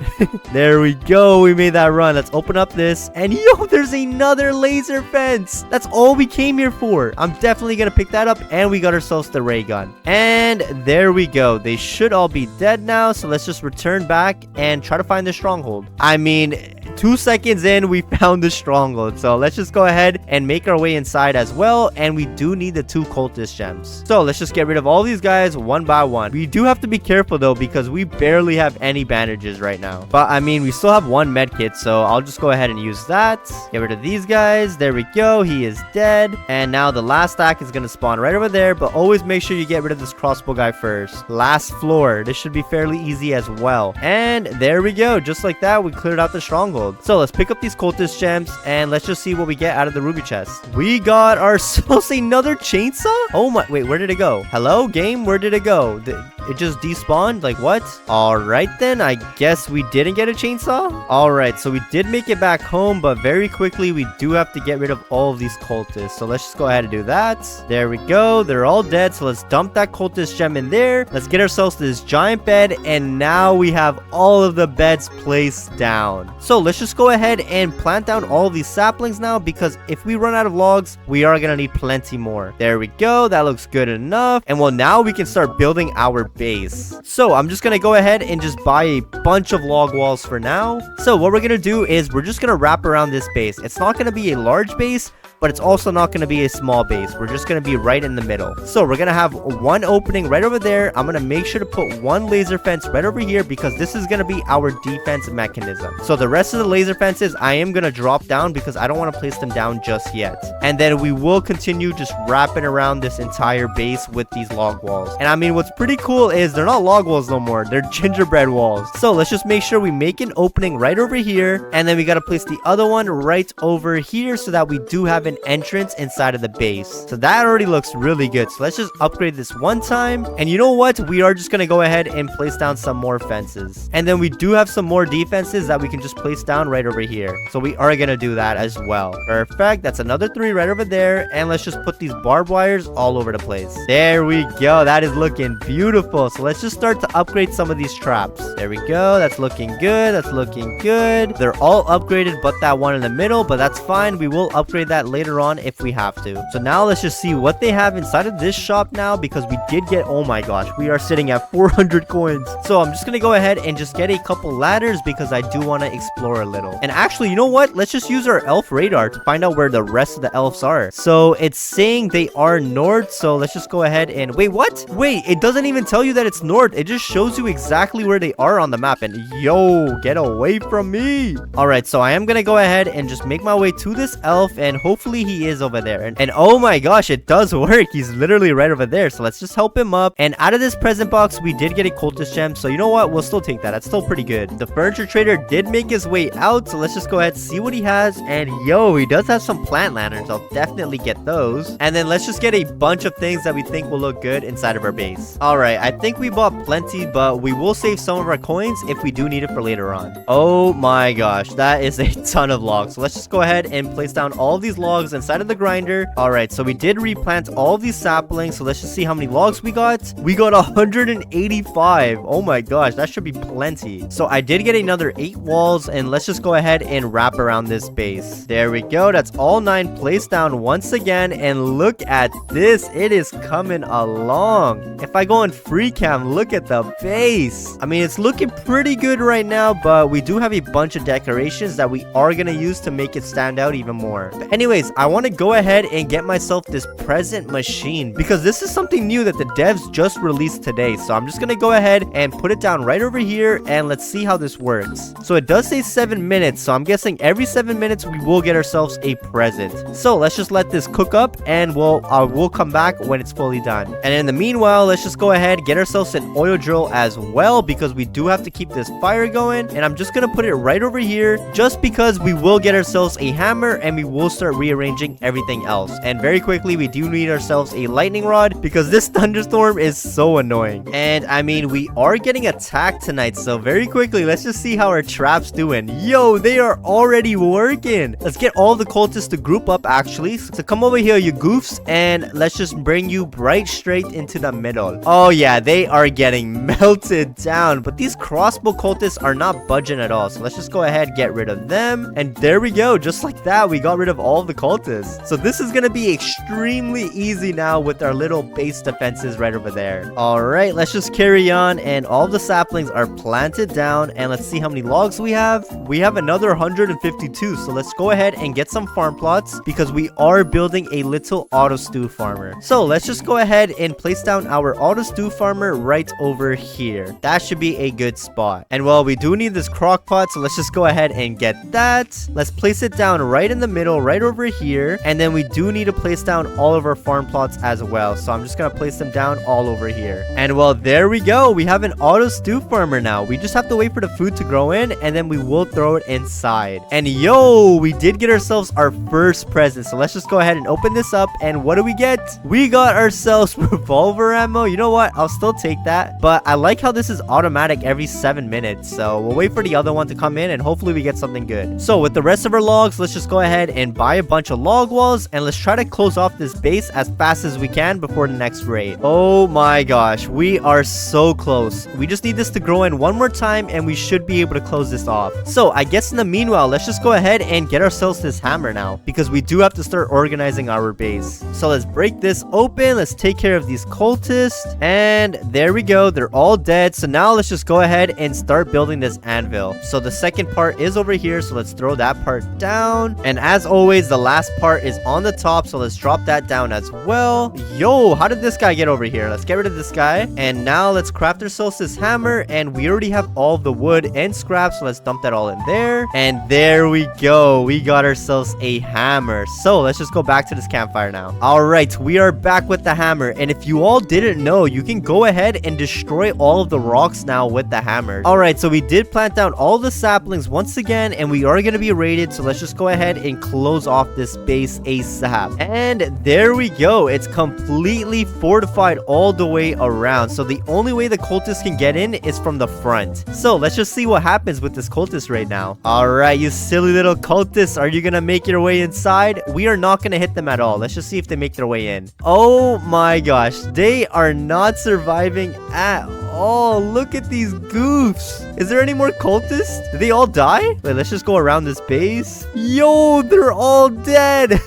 There we go. We made that run. Let's open up this, and yo, there's another laser fence. That's all we came here for. I'm definitely gonna pick that up, and we got ourselves the ray gun. And there we go. They should all be dead now, so let's just return back and try to find the stronghold. I mean, 2 seconds in, we found the stronghold. So let's just go ahead and make our way inside as well. And we do need the 2 cultist gems. So let's just get rid of all these guys one by one. We do have to be careful though, because we barely have any bandages right now. But I mean, we still have 1 med kit, so I'll just go ahead and use that. Get rid of these guys. There we go. He is dead. And now the last stack is going to spawn right over there. But always make sure you get rid of this crossbow guy first. Last floor. This should be fairly easy as well. And there we go. Just like that, we cleared out the stronghold. So let's pick up these cultist gems, and let's just see what we get out of the ruby chest. We got ourselves another chainsaw. Oh my, wait, where did it go? Hello, game, where did it go? It just despawned? Like, what? Alright then, I guess we didn't get a chainsaw? Alright, so we did make it back home, but very quickly, we do have to get rid of all of these cultists. So let's just go ahead and do that. There we go. They're all dead, so let's dump that cultist gem in there. Let's get ourselves this giant bed, and now we have all of the beds placed down. So let's just go ahead and plant down all of these saplings now, because if we run out of logs, we are gonna need plenty more. There we go. That looks good enough. And well, now we can start building our base. So I'm just gonna go ahead and just buy a bunch of log walls for now. So what we're gonna do is we're just gonna wrap around this base. It's not gonna be a large base, but it's also not going to be a small base. We're just going to be right in the middle. So we're going to have one opening right over there. I'm going to make sure to put one laser fence right over here because this is going to be our defense mechanism. So the rest of the laser fences, I am going to drop down because I don't want to place them down just yet. And then we will continue just wrapping around this entire base with these log walls. And I mean, what's pretty cool is they're not log walls no more. They're gingerbread walls. So let's just make sure we make an opening right over here. And then we got to place the other one right over here so that we do have an entrance inside of the base. So that already looks really good. So let's just upgrade this one time. And you know what? We are just going to go ahead and place down some more fences. And then we do have some more defenses that we can just place down right over here. So we are going to do that as well. Perfect. That's another 3 right over there. And let's just put these barbed wires all over the place. There we go. That is looking beautiful. So let's just start to upgrade some of these traps. There we go. That's looking good. That's looking good. They're all upgraded but that one in the middle, but that's fine. We will upgrade that later on if we have to. So now let's just see what they have inside of this shop now, because we did get, oh my gosh, we are sitting at 400 coins. So I'm just gonna go ahead and just get a couple ladders because I do want to explore a little. And actually, you know what? Let's just use our elf radar to find out where the rest of the elves are. So it's saying they are north, so let's just go ahead and wait, what? Wait, it doesn't even tell you that it's north. It just shows you exactly where they are on the map. And yo, get away from me. All right, so I am gonna go ahead and just make my way to this elf, and hopefully he is over there. And oh my gosh, it does work. He's literally right over there. So let's just help him up. And out of this present box, we did get a cultist gem. So you know what? We'll still take that. That's still pretty good. The furniture trader did make his way out. So let's just go ahead and see what he has. And yo, he does have some plant lanterns. I'll definitely get those. And then let's just get a bunch of things that we think will look good inside of our base. All right, I think we bought plenty, but we will save some of our coins if we do need it for later on. Oh my gosh, that is a ton of logs. So let's just go ahead and place down all of these logs inside of the grinder. All right, so we did replant all of these saplings. So let's just see how many logs we got. We got 185. Oh my gosh, that should be plenty. So I did get another 8 walls, and let's just go ahead and wrap around this base. There we go. That's all 9 placed down once again. And look at this. It is coming along. If I go on free cam, look at the base. I mean, it's looking pretty good right now, but we do have a bunch of decorations that we are going to use to make it stand out even more. But anyways, I want to go ahead and get myself this present machine because this is something new that the devs just released today. So I'm just going to go ahead and put it down right over here, and let's see how this works. So it does say 7 minutes. So I'm guessing every 7 minutes we will get ourselves a present. So let's just let this cook up, and we'll come back when it's fully done. And in the meanwhile, let's just go ahead, get ourselves an oil drill as well, because we do have to keep this fire going. And I'm just going to put it right over here just because we will get ourselves a hammer, and we will start rearranging everything else. And very quickly, we do need ourselves a lightning rod because this thunderstorm is so annoying. And I mean, we are getting attacked tonight, so very quickly, let's just see how our traps doing. Yo, they are already working. Let's get all the cultists to group up, actually. So come over here, you goofs, and let's just bring you right straight into the middle. Oh yeah, they are getting melted down, but these crossbow cultists are not budging at all. So let's just go ahead, get rid of them. And there we go. Just like that, we got rid of all of the cultists. So this is going to be extremely easy now with our little base defenses right over there. All right, let's just carry on. And all the saplings are planted down. And let's see how many logs we have. We have another 152. So let's go ahead and get some farm plots because we are building a little auto stew farmer. So let's just go ahead and place down our auto stew farmer right over here. That should be a good spot. And well, we do need this crock pot. So let's just go ahead and get that. Let's place it down right in the middle, right over here. And then we do need to place down all of our farm plots as well. So I'm just gonna place them down all over here. And well, there we go. We have an auto stew farmer now. We just have to wait for the food to grow in, and then we will throw it inside. And yo, we did get ourselves our first present. So let's just go ahead and open this up. And what do we get? We got ourselves revolver ammo. You know what? I'll still take that. But I like how this is automatic every 7 minutes. So we'll wait for the other one to come in, and hopefully we get something good. So with the rest of our logs, let's just go ahead and buy a bunch of log walls, and let's try to close off this base as fast as we can before the next raid. Oh my gosh, we are so close. We just need this to grow in one more time, and we should be able to close this off. So I guess in the meanwhile, let's just go ahead and get ourselves this hammer now, because we do have to start organizing our base. So let's break this open. Let's take care of these cultists, and there we go. They're all dead. So now let's just go ahead and start building this anvil. So the second part is over here, so let's throw that part down. And as always, the last part is on the top, so let's drop that down as well. Yo, how did this guy get over here? Let's get rid of this guy, and now let's craft ourselves this hammer. And we already have all the wood and scrap, so let's dump that all in there. And there we go. We got ourselves a hammer. So let's just go back to this campfire now. All right, we are back with the hammer, and if you all didn't know, you can go ahead and destroy all of the rocks now with the hammer. All right, so we did plant down all the saplings once again, and we are going to be raided. So let's just go ahead and close off this base ASAP. And there we go. It's completely fortified all the way around. So the only way the cultists can get in is from the front. So let's just see what happens with this cultist right now. All right, you silly little cultists, are you going to make your way inside? We are not going to hit them at all. Let's just see if they make their way in. Oh my gosh, they are not surviving at all. Look at these goofs. Is there any more cultists? Did they all die? Wait, let's just go around this base. Yo, they're all dead.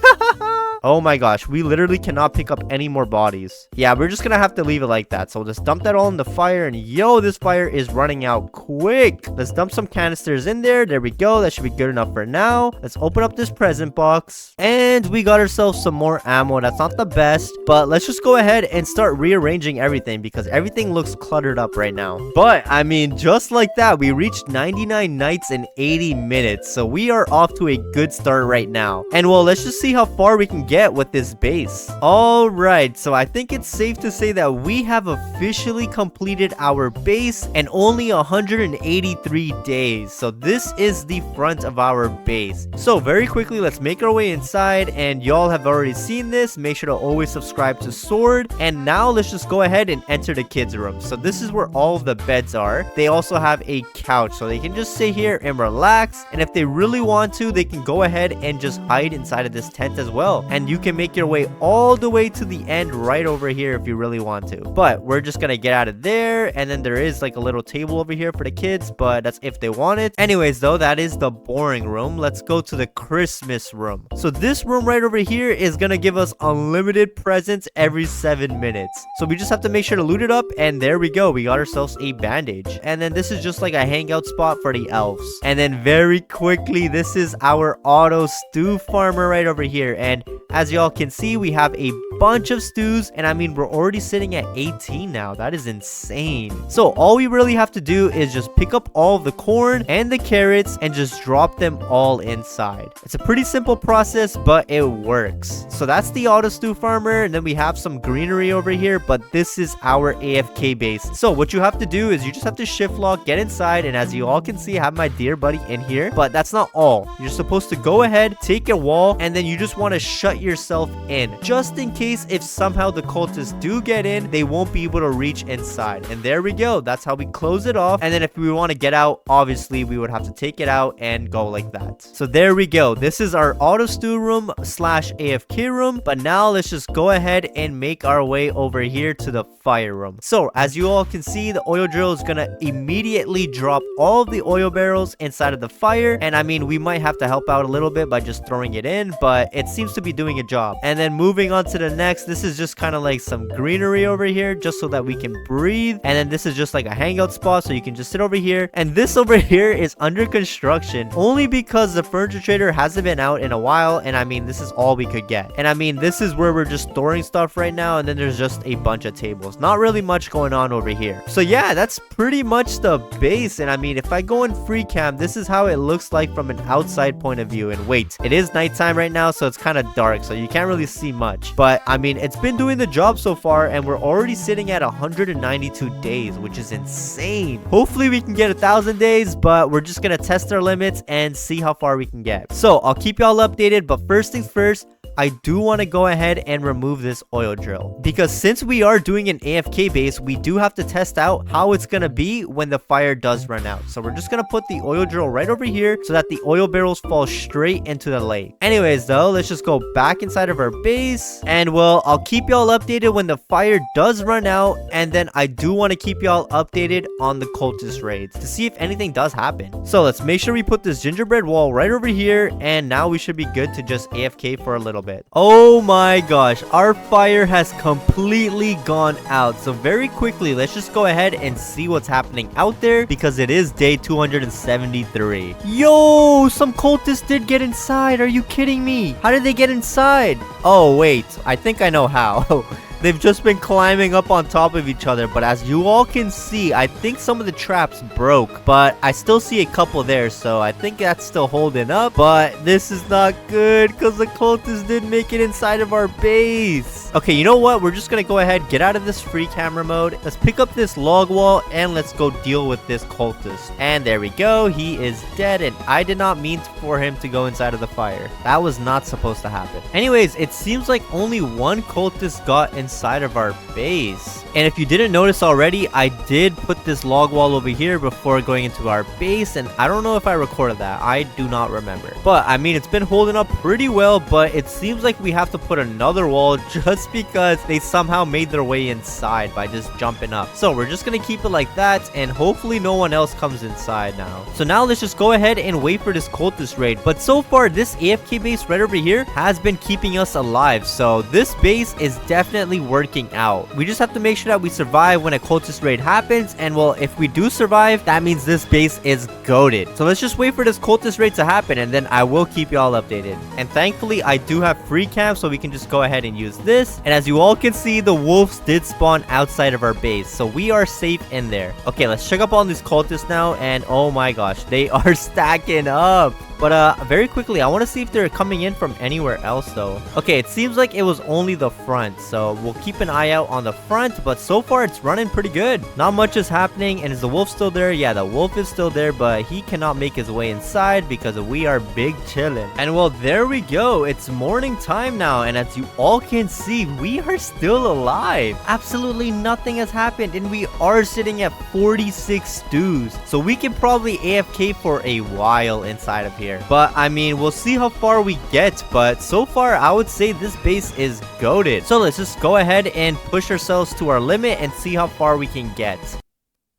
Oh my gosh, we literally cannot pick up any more bodies. Yeah, we're just gonna have to leave it like that. So we'll just dump that all in the fire, and yo, this fire is running out quick. Let's dump some canisters in there. There we go. That should be good enough for now. Let's open up this present box, and we got ourselves some more ammo. That's not the best, but let's just go ahead and start rearranging everything, because everything looks cluttered up right now. But I mean, just like that, we reached 99 nights in 80 minutes. So we are off to a good start right now. And well, let's just see how far we can get with this base. All right, so I think it's safe to say that we have officially completed our base in only 183 days. So this is the front of our base. So very quickly, let's make our way inside, and y'all have already seen this. Make sure to always subscribe to Sword. And now let's just go ahead and enter the kids room. So this is where all of the beds are. They also have a couch, so they can just sit here and relax. And if they really want to, they can go ahead and just hide inside of this tent as well. And you can make your way all the way to the end right over here if you really want to. But we're just gonna get out of there, and then there is like a little table over here for the kids, but that's if they want it. Anyways though, that is the boring room. Let's go to the Christmas room. So this room right over here is gonna give us unlimited presents every 7 minutes. So we just have to make sure to loot it up, and there we go. We got ourselves a bandage. And then this is just like a hangout spot for the elves. And then very quickly, this is our auto stew farmer right over here. And as y'all can see, we have a bunch of stews, and I mean, we're already sitting at 18 now. That is insane. So all we really have to do is just pick up all of the corn and the carrots and just drop them all inside. It's a pretty simple process, but it works. So that's the auto stew farmer, and then we have some greenery over here, but this is our AFK base. So what you have to do is you just have to shift lock, get inside, and as you all can see, I have my dear buddy in here. But that's not all. You're supposed to go ahead, take a wall, and then you just want to shut yourself in, just in case if somehow the cultists do get in, they won't be able to reach inside. And there we go. That's how we close it off. And then if we want to get out, obviously we would have to take it out and go like that. So there we go. This is our auto stew room slash AFK room. But now let's just go ahead and make our way over here to the fire room. So as you all can see, the oil drill is gonna immediately drop all of the oil barrels inside of the fire. And I mean, we might have to help out a little bit by just throwing it in, but it seems to be doing doing a job. And then moving on to the next, this is just kind of like some greenery over here just so that we can breathe. And then this is just like a hangout spot so you can just sit over here. And this over here is under construction only because the furniture trader hasn't been out in a while. And I mean, this is all we could get. And I mean, this is where we're just storing stuff right now. And then there's just a bunch of tables. Not really much going on over here. So yeah, that's pretty much the base. And I mean, if I go in free cam, this is how it looks like from an outside point of view. And wait, it is nighttime right now, so it's kind of dark, so you can't really see much. But I mean, it's been doing the job so far, and we're already sitting at 192 days, which is insane. Hopefully we can get 1,000 days, but we're just gonna test our limits and see how far we can get. So I'll keep y'all updated, but first things first, I do want to go ahead and remove this oil drill, because since we are doing an AFK base, we do have to test out how it's going to be when the fire does run out. So we're just going to put the oil drill right over here so that the oil barrels fall straight into the lake. Anyways though, let's just go back inside of our base, and well, I'll keep y'all updated when the fire does run out. And then I do want to keep y'all updated on the cultist raids to see if anything does happen. So let's make sure we put this gingerbread wall right over here, and now we should be good to just AFK for a little bit. Oh my gosh, our fire has completely gone out. So very quickly, let's just go ahead and see what's happening out there, because it is day 273. Yo, some cultists did get inside. Are you kidding me? How did they get inside? Oh wait, I think I know how. They've just been climbing up on top of each other, but as you all can see, I think some of the traps broke, but I still see a couple there, so I think that's still holding up. But this is not good because the cultists did make it inside of our base. Okay, you know what? We're just gonna go ahead, get out of this free camera mode. Let's pick up this log wall and let's go deal with this cultist. And there we go. He is dead, and I did not mean for him to go inside of the fire. That was not supposed to happen. Anyways, it seems like only one cultist got inside of our base. And if you didn't notice already, I did put this log wall over here before going into our base, and I don't know if I recorded that. I do not remember. But I mean, it's been holding up pretty well, but it seems like we have to put another wall just because they somehow made their way inside by just jumping up. So we're just gonna keep it like that, and hopefully no one else comes inside now. So now let's just go ahead and wait for this cultist raid. But so far, this AFK base right over here has been keeping us alive. So this base is definitely working out. We just have to make sure that we survive when a cultist raid happens, and well, if we do survive, that means this base is goated. So let's just wait for this cultist raid to happen, and then I will keep y'all updated. And thankfully, I do have free cam, so we can just go ahead and use this. And as you all can see, the wolves did spawn outside of our base, so we are safe in there. Okay, let's check up on these cultists now, and oh my gosh, they are stacking up. But very quickly, I want to see if they're coming in from anywhere else though. Okay, it seems like it was only the front, so we'll keep an eye out on the front. But so far, it's running pretty good. Not much is happening. And is the wolf still there? Yeah, the wolf is still there, but he cannot make his way inside because we are big chilling. And well, there we go. It's morning time now, and as you all can see, we are still alive. Absolutely nothing has happened, and we are sitting at 46 stews, so we can probably AFK for a while inside of here. But I mean, we'll see how far we get, but so far I would say this base is goated. So let's just go ahead and push ourselves to our limit and see how far we can get.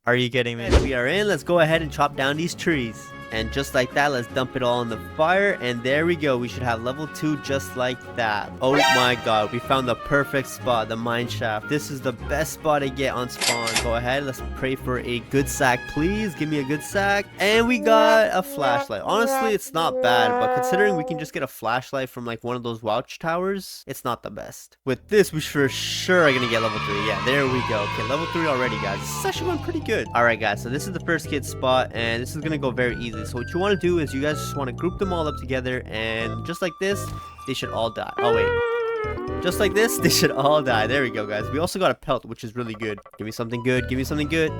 Are you kidding me? We are in. Let's go ahead and chop down these trees. And just like that, let's dump it all in the fire. And there we go. We should have level 2 just like that. Oh my god. We found the perfect spot, the mine shaft. This is the best spot to get on spawn. Go ahead. Let's pray for a good sack, please. Give me a good sack. And we got a flashlight. Honestly, it's not bad. But considering we can just get a flashlight from like one of those watchtowers, it's not the best. With this, we for sure are going to get level 3. Yeah, there we go. Okay, level 3 already, guys. This is actually going pretty good. Alright, guys. So this is the first kid spot. And this is going to go very easy. So what you want to do is you guys just want to group them all up together, and just like this, they should all die. Oh wait, just like this, they should all die. There we go, guys. We also got a pelt, which is really good. Give me something good. Give me something good.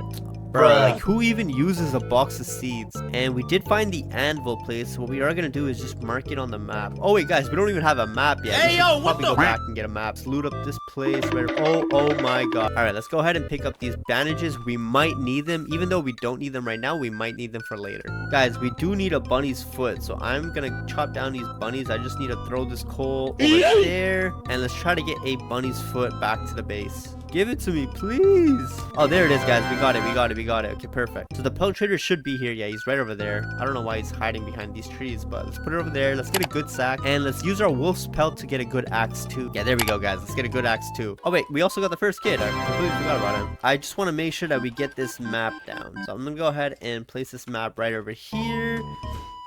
Bro, like who even uses a box of seeds? And we did find the anvil place. So what we are gonna do is just mark it on the map. Oh wait, guys, we don't even have a map yet. Hey, yo, what the? Go back and get a map. Let's loot up this place. Oh my god. All right, let's go ahead and pick up these bandages. We might need them, even though we don't need them right now. We might need them for later. Guys, we do need a bunny's foot, so I'm gonna chop down these bunnies. I just need to throw this coal over there, and let's try to get a bunny's foot back to the base. Give it to me, please. Oh, there it is, guys. We got it. We got it. We got it. Okay, perfect. So the pelt trader should be here. Yeah, he's right over there. I don't know why he's hiding behind these trees, but let's put it over there. Let's get a good sack. And let's use our wolf's pelt to get a good axe, too. Yeah, there we go, guys. Let's get a good axe, too. Oh, wait. We also got the first kid. I completely forgot about him. I just want to make sure that we get this map down. So I'm going to go ahead and place this map right over here.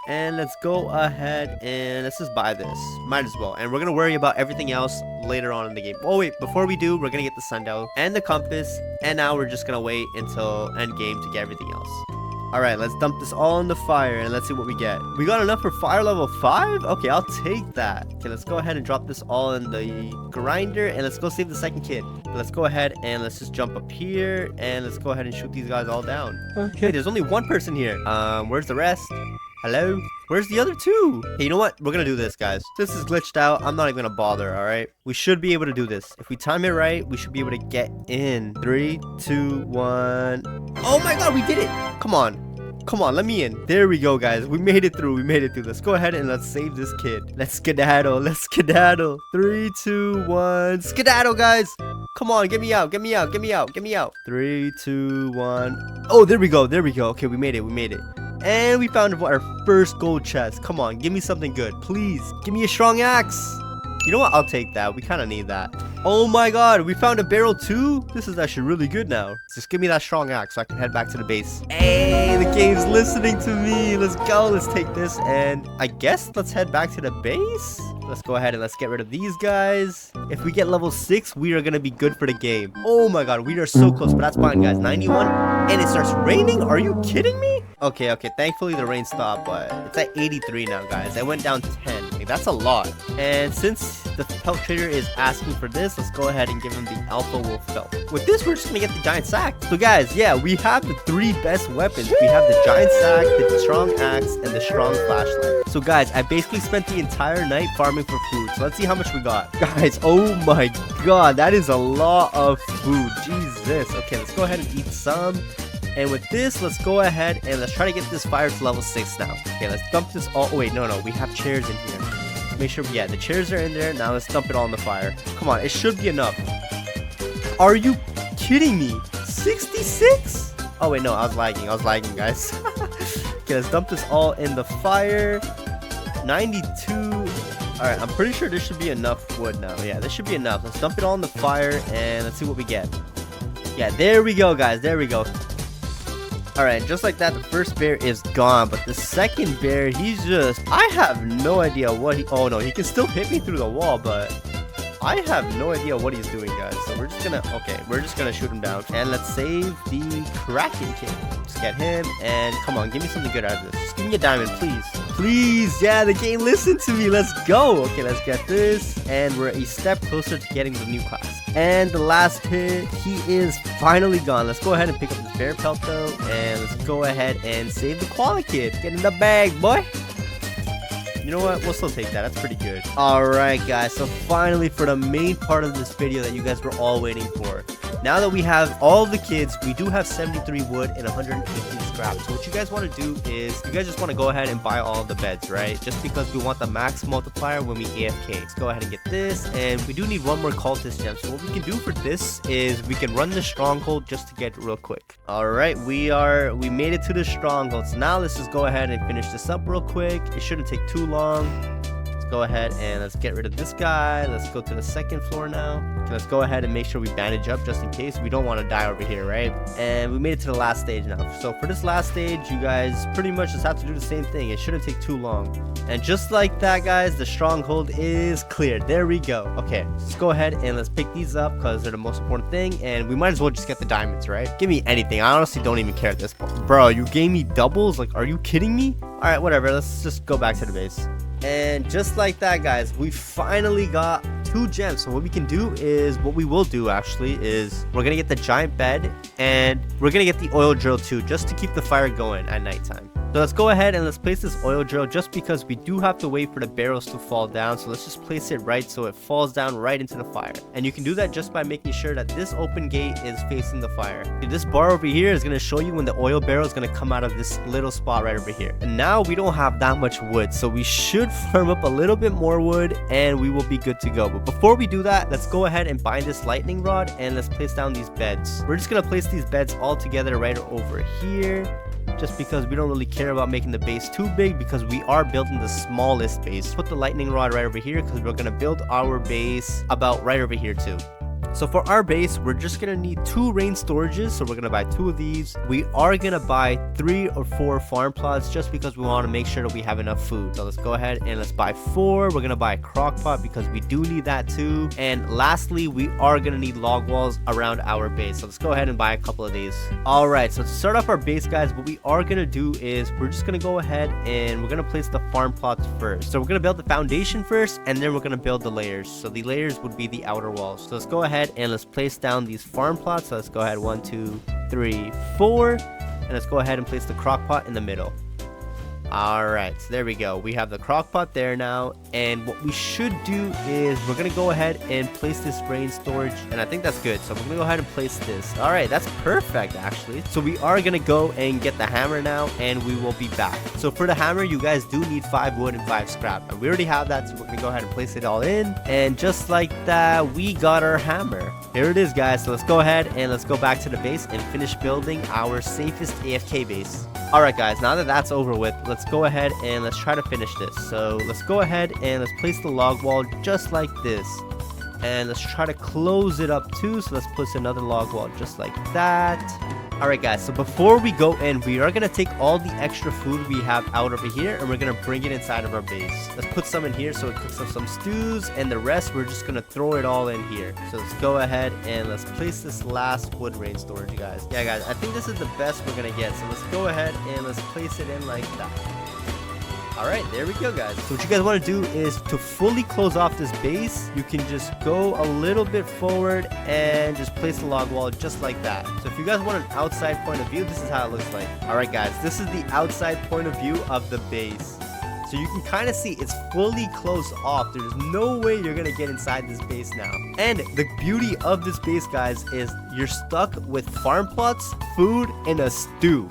And let's go ahead and let's just buy this. Might as well. And we're going to worry about everything else later on in the game. Oh, wait. Before we do, we're going to get the sundial and the compass. And now we're just going to wait until end game to get everything else. All right, let's dump this all in the fire and let's see what we get. We got enough for fire level 5? Okay, I'll take that. Okay, let's go ahead and drop this all in the grinder and let's go save the second kid. Let's go ahead and let's just jump up here and let's go ahead and shoot these guys all down. Okay, hey, there's only one person here. Where's the rest? Hello? Where's the other two? Hey, you know what? We're gonna do this, guys. This is glitched out. I'm not even gonna bother, all right? We should be able to do this. If we time it right, we should be able to get in. 3, 2, 1. Oh my god, we did it! Come on. Come on, let me in. There we go, guys. We made it through. We made it through. Let's go ahead and let's save this kid. Let's skedaddle. Let's skedaddle. 3, 2, 1. Skedaddle, guys. Come on, get me out. Get me out. Get me out. Get me out. 3, 2, 1. Oh, there we go. There we go. Okay, we made it. We made it. And we found our first gold chest. Come on, give me something good. Please, give me a strong axe. You know what? I'll take that. We kind of need that. Oh my god, we found a barrel too? This is actually really good now. Just give me that strong axe so I can head back to the base. Hey, the game's listening to me. Let's go. Let's take this and I guess let's head back to the base. Let's go ahead and let's get rid of these guys. If we get level 6, we are going to be good for the game. Oh my god, we are so close, but that's fine, guys. 91 and it starts raining? Are you kidding me? Okay, thankfully the rain stopped, but it's at 83 now, guys. I went down to 10. Like, that's a lot. And since the pelt trader is asking for this, let's go ahead and give him the alpha wolf pelt. With this, we're just gonna get the giant sack. So guys, yeah, we have the 3 best weapons. We have the giant sack, the strong axe, and the strong flashlight. So guys, I basically spent the entire night farming for food. So let's see how much we got. Guys, oh my god, that is a lot of food. Jesus. Okay, let's go ahead and eat some. And with this, let's go ahead and let's try to get this fire to level 6 now. Okay, let's dump this all. Oh, wait, no, we have chairs in here. Make sure, yeah, the chairs are in there. Now let's dump it all in the fire. Come on, it should be enough. Are you kidding me? 66? Oh, wait, no, I was lagging, guys. Okay, let's dump this all in the fire. 92. All right, I'm pretty sure there should be enough wood now. Yeah, this should be enough. Let's dump it all in the fire and let's see what we get. Yeah, there we go, guys. There we go. Alright, just like that, the first bear is gone, but the second bear, he's just... I have no idea what he... Oh, no, he can still hit me through the wall, but... I have no idea what he's doing, guys. So we're just gonna... Okay, we're just gonna shoot him down. And let's save the Kraken King. Just get him, and come on, give me something good out of this. Just give me a diamond, please. Please, yeah, the game listened to me. Let's go. Okay, let's get this. And we're a step closer to getting the new class. And the last hit, he is finally gone. Let's go ahead and pick up this bear pelt, though. And let's go ahead and save the koala kid. Get in the bag, boy. You know what? We'll still take that. That's pretty good. Alright, guys. So finally, for the main part of this video that you guys were all waiting for. Now that we have all the kids, we do have 73 wood and 118 scrap. So what you guys want to do is, you guys just want to go ahead and buy all the beds, right? Just because we want the max multiplier when we AFK. Let's go ahead and get this. And we do need one more cultist gem. So what we can do for this is we can run the stronghold just to get real quick. Alright, we made it to the stronghold. So now let's just go ahead and finish this up real quick. It shouldn't take too long. Go ahead and let's get rid of this guy. Let's go to the second floor now. Okay, let's go ahead and make sure we bandage up just in case. We don't want to die over here, right? And we made it to the last stage now. So for this last stage, you guys pretty much just have to do the same thing. It shouldn't take too long. And just like that, guys, the stronghold is cleared. There we go. Okay, let's go ahead and let's pick these up because they're the most important thing. And we might as well just get the diamonds, right? Give me anything. I honestly don't even care at this point. Bro, you gave me doubles? Like, are you kidding me? All right, whatever. Let's just go back to the base. And just like that, guys, we finally got 2 gems. So what we can do is, what we will do actually is we're gonna get the giant bed and we're gonna get the oil drill too, just to keep the fire going at nighttime. So let's go ahead and let's place this oil drill just because we do have to wait for the barrels to fall down. So let's just place it right so it falls down right into the fire. And you can do that just by making sure that this open gate is facing the fire. This bar over here is going to show you when the oil barrel is going to come out of this little spot right over here. And now we don't have that much wood, so we should farm up a little bit more wood and we will be good to go. But before we do that, let's go ahead and bind this lightning rod and let's place down these beds. We're just going to place these beds all together right over here, just because we don't really care about making the base too big because we are building the smallest base. Put the lightning rod right over here because we're going to build our base about right over here too. So for our base, we're just going to need 2 rain storages. So we're going to buy 2 of these. We are going to buy 3 or 4 farm plots just because we want to make sure that we have enough food. So let's go ahead and let's buy 4. We're going to buy a crock pot because we do need that too. And lastly, we are going to need log walls around our base. So let's go ahead and buy a couple of these. All right, so to start off our base, guys, what we are going to do is we're just going to go ahead and we're going to place the farm plots first. So we're going to build the foundation first and then we're going to build the layers. So the layers would be the outer walls. So let's go ahead and let's place down these farm plots. So let's go ahead 1 2 3 4 and let's go ahead and place the crock pot in the middle. All right, so there we go. We have the crock pot there now, and what we should do is we're gonna go ahead and place this rain storage, and I think that's good. So we're gonna go ahead and place this. All right, that's perfect actually. So we are gonna go and get the hammer now, and we will be back. So for the hammer, you guys do need 5 wood and 5 scrap, and we already have that. So we're gonna go ahead and place it all in, and just like that, we got our hammer. Here it is, guys. So let's go ahead and let's go back to the base and finish building our safest AFK base. All right, guys, now that that's over with, let's go ahead and let's try to finish this. So let's go ahead and let's place the log wall just like this, and let's try to close it up too. So let's place another log wall just like that. All right, guys, so before we go in, we are going to take all the extra food we have out over here and we're going to bring it inside of our base. Let's put some in here so it cooks up some stews, and the rest we're just going to throw it all in here. So let's go ahead and let's place this last wood rain storage, guys. Yeah, guys, I think this is the best we're going to get. So let's go ahead and let's place it in like that. All right, there we go, guys. So what you guys want to do is to fully close off this base, you can just go a little bit forward and just place the log wall just like that. So if you guys want an outside point of view, this is how it looks like. All right, guys, this is the outside point of view of the base. So you can kind of see it's fully closed off. There's no way you're going to get inside this base now. And the beauty of this base, guys, is you're stuck with farm plots, food, and a stew.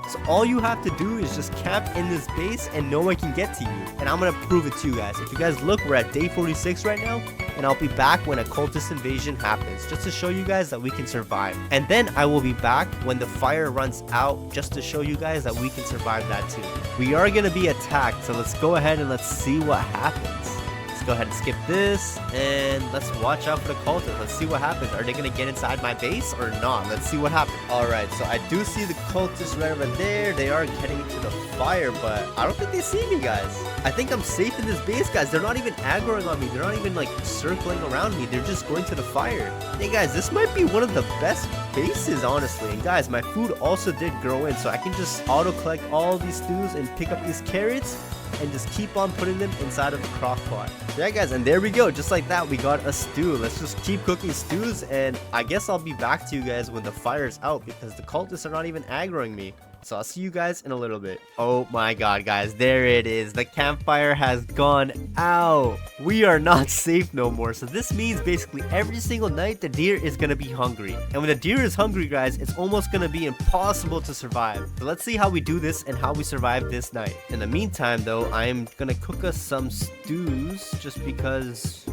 So all you have to do is just camp in this base and no one can get to you. And I'm going to prove it to you guys. If you guys look, we're at day 46 right now. And I'll be back when a cultist invasion happens, just to show you guys that we can survive. And then I will be back when the fire runs out, just to show you guys that we can survive that too. We are going to be attacked, so let's go ahead and let's see what happens. Let's go ahead and skip this, and let's watch out for the cultists. Let's see what happens. Are they going to get inside my base or not? Let's see what happens. All right, so I do see the cultists right over there. They are heading to the fire, but I don't think they see me, guys. I think I'm safe in this base, guys. They're not even aggroing on me. They're not even like circling around me. They're just going to the fire. Hey, guys, this might be one of the best bases, honestly. And guys, my food also did grow in, so I can just auto collect all these stews and pick up these carrots and just keep on putting them inside of the crock pot. Yeah, guys, and there we go. Just like that, we got a stew. Let's just keep cooking stews, and I guess I'll be back to you guys when the fire's out because the cultists are not even aggroing me. So I'll see you guys in a little bit. Oh my god, guys, there it is. The campfire has gone out. We are not safe no more. So this means basically every single night the deer is gonna be hungry. And when the deer is hungry, guys, it's almost gonna be impossible to survive. So let's see how we do this and how we survive this night. In the meantime, though, I'm gonna cook us some stews just because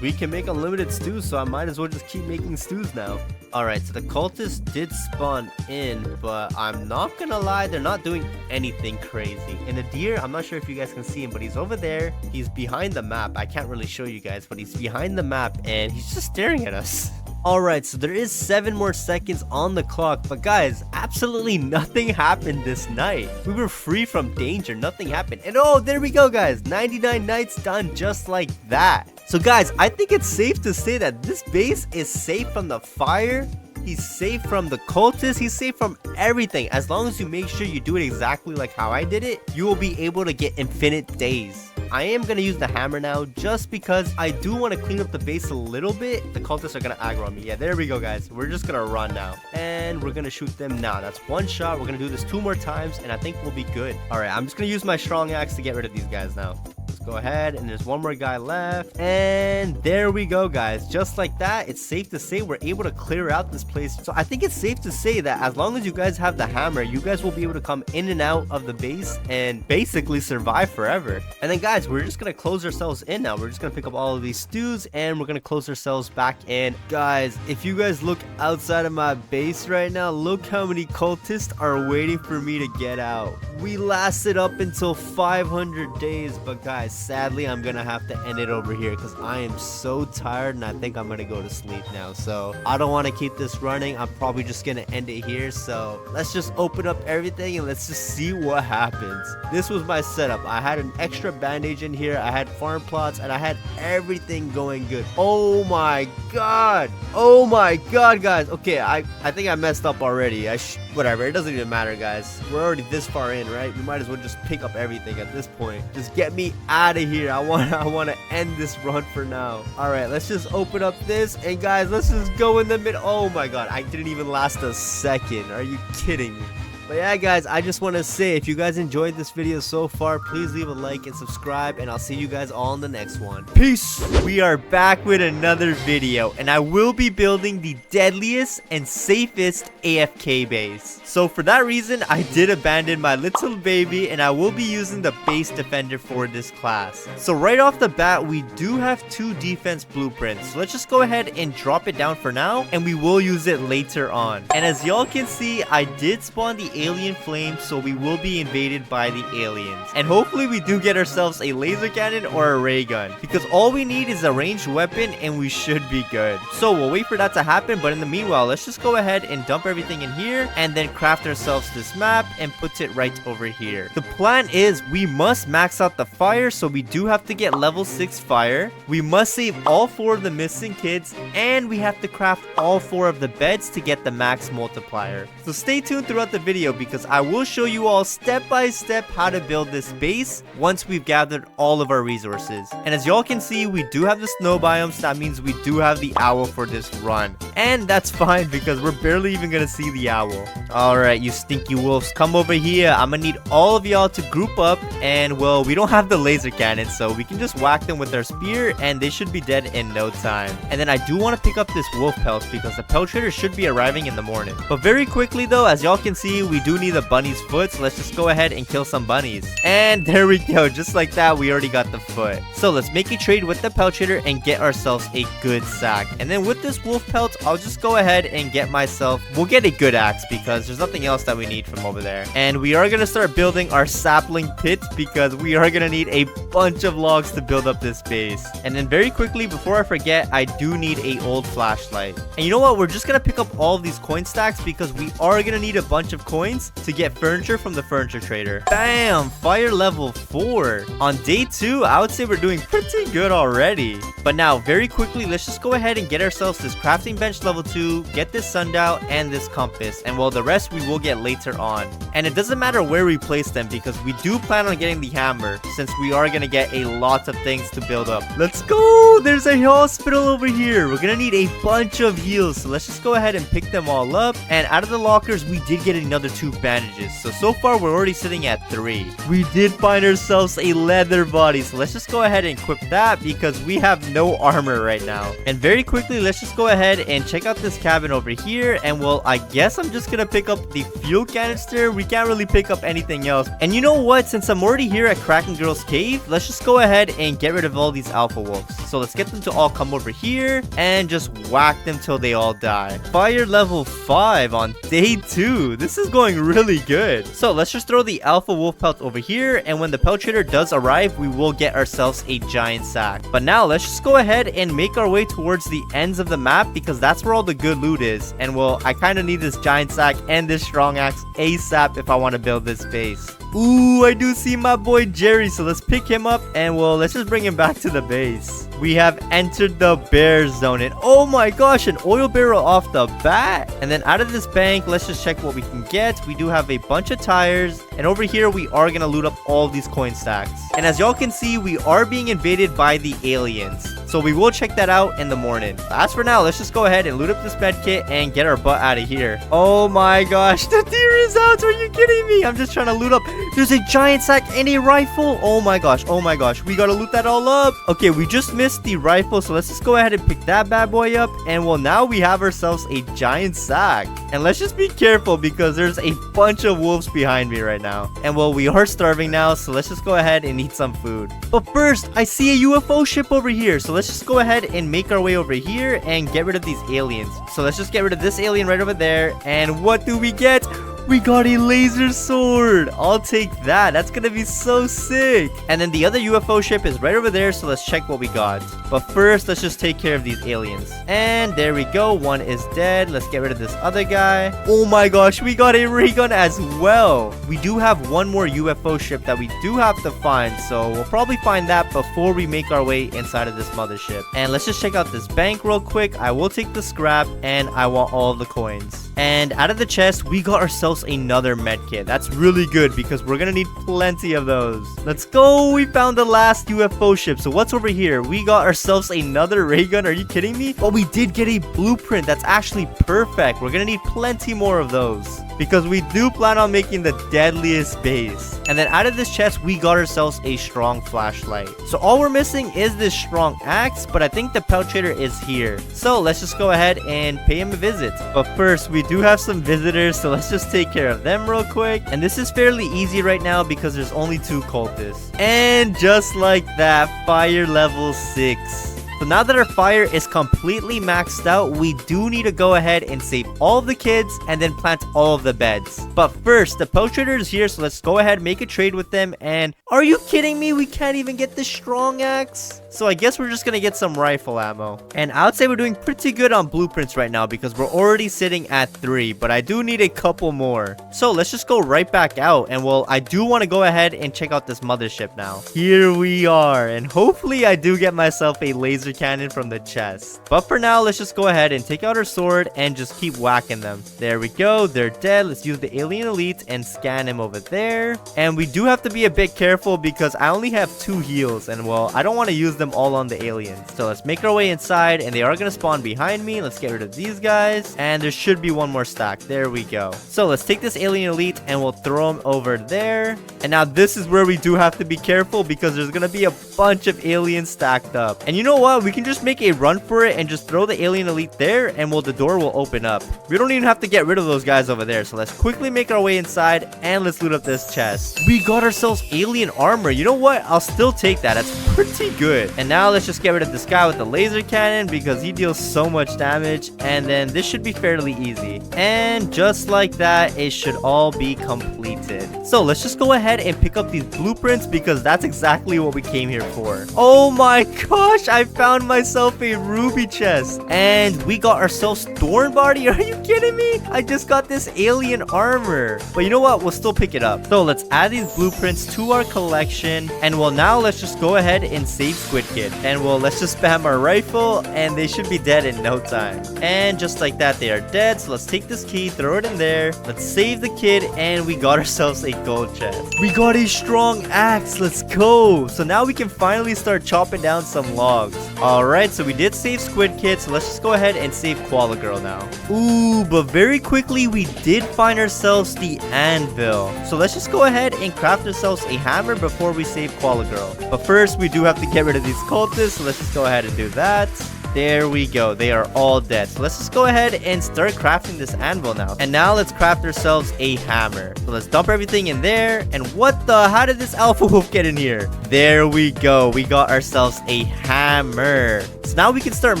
we can make unlimited stews, so I might as well just keep making stews now. Alright, so the cultists did spawn in, but I'm not gonna lie, they're not doing anything crazy. And the deer, I'm not sure if you guys can see him, but he's over there. He's behind the map. I can't really show you guys, but he's behind the map and he's just staring at us. Alright, so there is 7 more seconds on the clock, but guys, absolutely nothing happened this night. We were free from danger, nothing happened. And oh, there we go, guys, 99 nights done just like that. So guys, I think it's safe to say that this base is safe from the fire. He's safe from the cultists. He's safe from everything. As long as you make sure you do it exactly like how I did it, you will be able to get infinite days. I am gonna use the hammer now just because I do want to clean up the base a little bit. The cultists are gonna aggro on me. Yeah, there we go, guys. We're just gonna run now, and we're gonna shoot them now. That's one shot. We're gonna do this 2 more times, and I think we'll be good. All right, I'm just gonna use my strong axe to get rid of these guys now. Go ahead, and there's one more guy left, and there we go, guys. Just like that, it's safe to say we're able to clear out this place. So I think it's safe to say that as long as you guys have the hammer, you guys will be able to come in and out of the base and basically survive forever. And then, guys, we're just gonna close ourselves in now. We're just gonna pick up all of these stews, and we're gonna close ourselves back in. Guys, if you guys look outside of my base right now, look how many cultists are waiting for me to get out. We lasted up until 500 days, but guys, sadly, I'm gonna have to end it over here because I am so tired and I think I'm gonna go to sleep now. So I don't want to keep this running. I'm probably just gonna end it here. So let's just open up everything and let's just see what happens. This was my setup. I had an extra bandage in here. I had farm plots and I had everything going good. Oh my god. Oh my god, guys. Okay, I think I messed up already. Whatever, it doesn't even matter, guys. We're already this far in, right? We might as well just pick up everything at this point. Just get me out of here. I want to end this run for now. All right, let's just open up this, and guys, let's just go in the middle. Oh my god, I didn't even last a second. Are you kidding me? But yeah, guys, I just want to say, if you guys enjoyed this video so far, please leave a like and subscribe, and I'll see you guys all in the next one. Peace! We are back with another video, and I will be building the deadliest and safest AFK base. So for that reason, I did abandon my little baby, and I will be using the base defender for this class. So right off the bat, we do have 2 defense blueprints. So let's just go ahead and drop it down for now, and we will use it later on. And as y'all can see, I did spawn the alien flame, so we will be invaded by the aliens. And hopefully we do get ourselves a laser cannon or a ray gun, because all we need is a ranged weapon and we should be good. So we'll wait for that to happen, but in the meanwhile, let's just go ahead and dump everything in here and then craft ourselves this map and put it right over here. The plan is we must max out the fire, so we do have to get level 6 fire. We must save all 4 of the missing kids, and we have to craft all 4 of the beds to get the max multiplier. So stay tuned throughout the video, because I will show you all step by step how to build this base once we've gathered all of our resources. And as y'all can see, we do have the snow biomes. That means we do have the owl for this run, and that's fine because we're barely even gonna see the owl. All right, you stinky wolves, come over here. I'm gonna need all of y'all to group up, and well, we don't have the laser cannon, so we can just whack them with our spear and they should be dead in no time. And then I do want to pick up this wolf pelt because the pelt trader should be arriving in the morning. But very quickly though, as y'all can see, we do need a bunny's foot, so let's just go ahead and kill some bunnies. And there we go, just like that, we already got the foot. So let's make a trade with the pelt trader and get ourselves a good sack. And then with this wolf pelt, I'll just go ahead and get myself, we'll get a good axe because there's nothing else that we need from over there. And we are gonna start building our sapling pit because we are gonna need a bunch of logs to build up this base. And then very quickly, before I forget, I do need a old flashlight. And you know what, we're just gonna pick up all of these coin stacks because we are gonna need a bunch of coins to get furniture from the furniture trader. Bam! Fire level 4. On day 2, I would say we're doing pretty good already. But now, very quickly, let's just go ahead and get ourselves this crafting bench level 2, get this sundial, and this compass. And well, the rest we will get later on. And it doesn't matter where we place them because we do plan on getting the hammer since we are gonna get a lot of things to build up. Let's go! There's a hospital over here. We're gonna need a bunch of heals, so let's just go ahead and pick them all up. And out of the lockers, we did get another 2 bandages. So far, we're already sitting at 3. We did find ourselves a leather body, so let's just go ahead and equip that because we have no armor right now. And very quickly, let's just go ahead and check out this cabin over here. And well, I guess I'm just gonna pick up the fuel canister. We can't really pick up anything else. And you know what? Since I'm already here at Kraken Girl's cave, let's just go ahead and get rid of all these alpha wolves. So let's get them to all come over here and just whack them till they all die. Fire level 5 on day 2. This is going really good. So let's just throw the alpha wolf pelt over here, and when the pelt trader does arrive, we will get ourselves a giant sack. But now let's just go ahead and make our way towards the ends of the map because that's where all the good loot is. And well, I kind of need this giant sack and this strong axe ASAP if I want to build this base. Ooh, I do see my boy Jerry. So let's pick him up and well, let's just bring him back to the base. We have entered the bear zone. And oh my gosh, an oil barrel off the bat. And then out of this bank, let's just check what we can get. We do have a bunch of tires. And over here, we are going to loot up all these coin stacks. And as y'all can see, we are being invaded by the aliens. So we will check that out in the morning. As for now, let's just go ahead and loot up this med kit and get our butt out of here. Oh my gosh, the deer is out. Are you kidding me? I'm just trying to loot up. There's a giant sack and a rifle. Oh my gosh. Oh my gosh. We got to loot that all up. Okay, we just missed the rifle. So let's just go ahead and pick that bad boy up. And well, now we have ourselves a giant sack. And let's just be careful because there's a bunch of wolves behind me right now. And well, we are starving now. So let's just go ahead and eat some food. But first, I see a UFO ship over here. So let's just go ahead and make our way over here and get rid of these aliens. So let's just get rid of this alien right over there. And what do we get? We got a laser sword. I'll take that. That's gonna be so sick. And then the other UFO ship is right over there, so let's check what we got. But first, let's just take care of these aliens. And there we go. One is dead. Let's get rid of this other guy. Oh my gosh, we got a ray gun as well. We do have one more UFO ship that we do have to find, so we'll probably find that before we make our way inside of this mothership. And let's just check out this bank real quick. I will take the scrap, and I want all of the coins. And out of the chest, we got ourselves another med kit. That's really good because we're gonna need plenty of those. Let's go. We found the last UFO ship. So what's over here? We got ourselves another ray gun. Are you kidding me? But we did get a blueprint. That's actually perfect. We're gonna need plenty more of those because we do plan on making the deadliest base. And then out of this chest, we got ourselves a strong flashlight. So all we're missing is this strong axe, but I think the pouch trader is here. So let's just go ahead and pay him a visit. But first, we do have some visitors, so let's just take care of them real quick. And this is fairly easy right now because there's only 2 cultists. And just like that, fire level 6. So now that our fire is completely maxed out, we do need to go ahead and save all of the kids and then plant all of the beds. But first, the pouch trader is here, so let's go ahead and make a trade with them. And are you kidding me? We can't even get the strong axe? So I guess we're just gonna get some rifle ammo. And I would say we're doing pretty good on blueprints right now because we're already sitting at 3, but I do need a couple more. So let's just go right back out. And well, I do want to go ahead and check out this mothership now. Here we are, and hopefully I do get myself a laser cannon from the chest. But for now, let's just go ahead and take out our sword and just keep whacking them. There we go. They're dead. Let's use the alien elite and scan him over there. And we do have to be a bit careful because I only have 2 heals, and well, I don't want to use them all on the aliens. So let's make our way inside, and they are going to spawn behind me. Let's get rid of these guys, and there should be one more stack. There we go. So let's take this alien elite and we'll throw him over there. And now this is where we do have to be careful because there's going to be a bunch of aliens stacked up. And you know what? We can just make a run for it and just throw the alien elite there, and well, the door will open up. We don't even have to get rid of those guys over there. So let's quickly make our way inside and let's loot up this chest. We got ourselves alien armor. You know what? I'll still take that. That's pretty good. And now let's just get rid of this guy with the laser cannon because he deals so much damage. And then this should be fairly easy. And just like that, it should all be completed. So let's just go ahead and pick up these blueprints because that's exactly what we came here for. Oh my gosh, I found myself a ruby chest. And we got ourselves thorn body. Are you kidding me? I just got this alien armor. But you know what? We'll still pick it up. So let's add these blueprints to our collection. And well, now let's just go ahead and save Squid Kid. And well, let's just spam our rifle and they should be dead in no time. And just like that, they are dead. So let's take this key, throw it in there. Let's save the kid, and we got ourselves a gold chest. We got a strong axe. Let's go. So now we can finally start chopping down some logs. Alright, so we did save Squid Kid, so let's just go ahead and save Koala Girl now. Ooh, but very quickly we did find ourselves the anvil. So let's just go ahead and craft ourselves a hammer before we save Koala Girl. But first, we do have to get rid of these cultists, so let's just go ahead and do that. There we go. They are all dead. So let's just go ahead and start crafting this anvil now. And now let's craft ourselves a hammer. So let's dump everything in there. And what the? How did this alpha wolf get in here? There we go. We got ourselves a hammer. So now we can start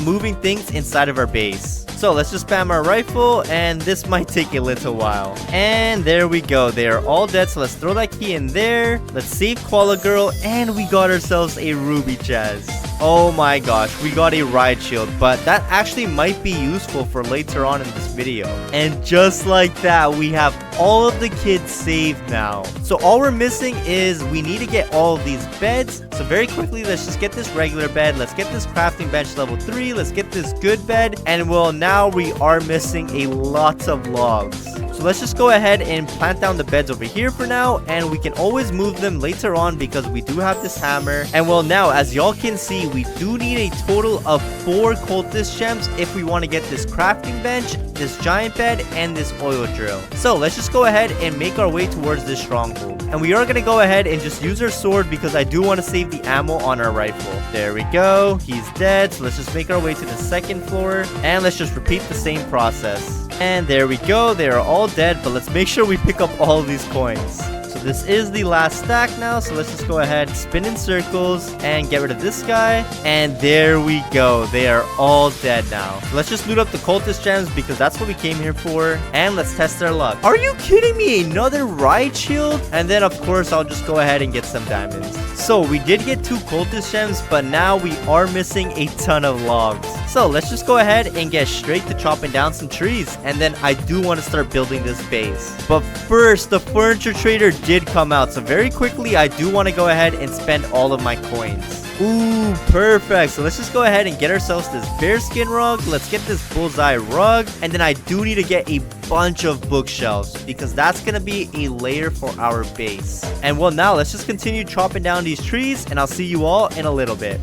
moving things inside of our base. So let's just spam our rifle, and this might take a little while. And there we go. They are all dead, so let's throw that key in there. Let's save Koala Girl, and we got ourselves a ruby chest. Oh my gosh, we got a ride shield, but that actually might be useful for later on in this video. And just like that, we have all of the kids saved now. So all we're missing is we need to get all of these beds. So very quickly, let's just get this regular bed. Let's get this crafting bench level 3. Let's get this good bed. And well, now we are missing a lot of logs. So let's just go ahead and plant down the beds over here for now, and we can always move them later on because we do have this hammer. And well, now as y'all can see, we do need a total of 4 cultist gems if we want to get this crafting bench, this giant bed, and this oil drill. So let's just go ahead and make our way towards this stronghold. And we are going to go ahead and just use our sword because I do want to save the ammo on our rifle. There we go. He's dead. So let's just make our way to the second floor, and let's just repeat the same process. And there we go. They are all dead, but let's make sure we pick up all of these coins. So this is the last stack now, so let's just go ahead, spin in circles, and get rid of this guy. And there we go. They are all dead now. So let's just loot up the cultist gems because that's what we came here for. And let's test our luck. Are you kidding me? Another ride shield? And then, of course, I'll just go ahead and get some diamonds. So we did get 2 cultist gems, but now we are missing a ton of logs. So let's just go ahead and get straight to chopping down some trees. And then I do want to start building this base. But first, the furniture trader did come out. So very quickly, I do want to go ahead and spend all of my coins. Ooh, perfect. So let's just go ahead and get ourselves this bearskin rug. Let's get this bullseye rug. And then I do need to get a bunch of bookshelves because that's going to be a layer for our base. And well, now let's just continue chopping down these trees, and I'll see you all in a little bit.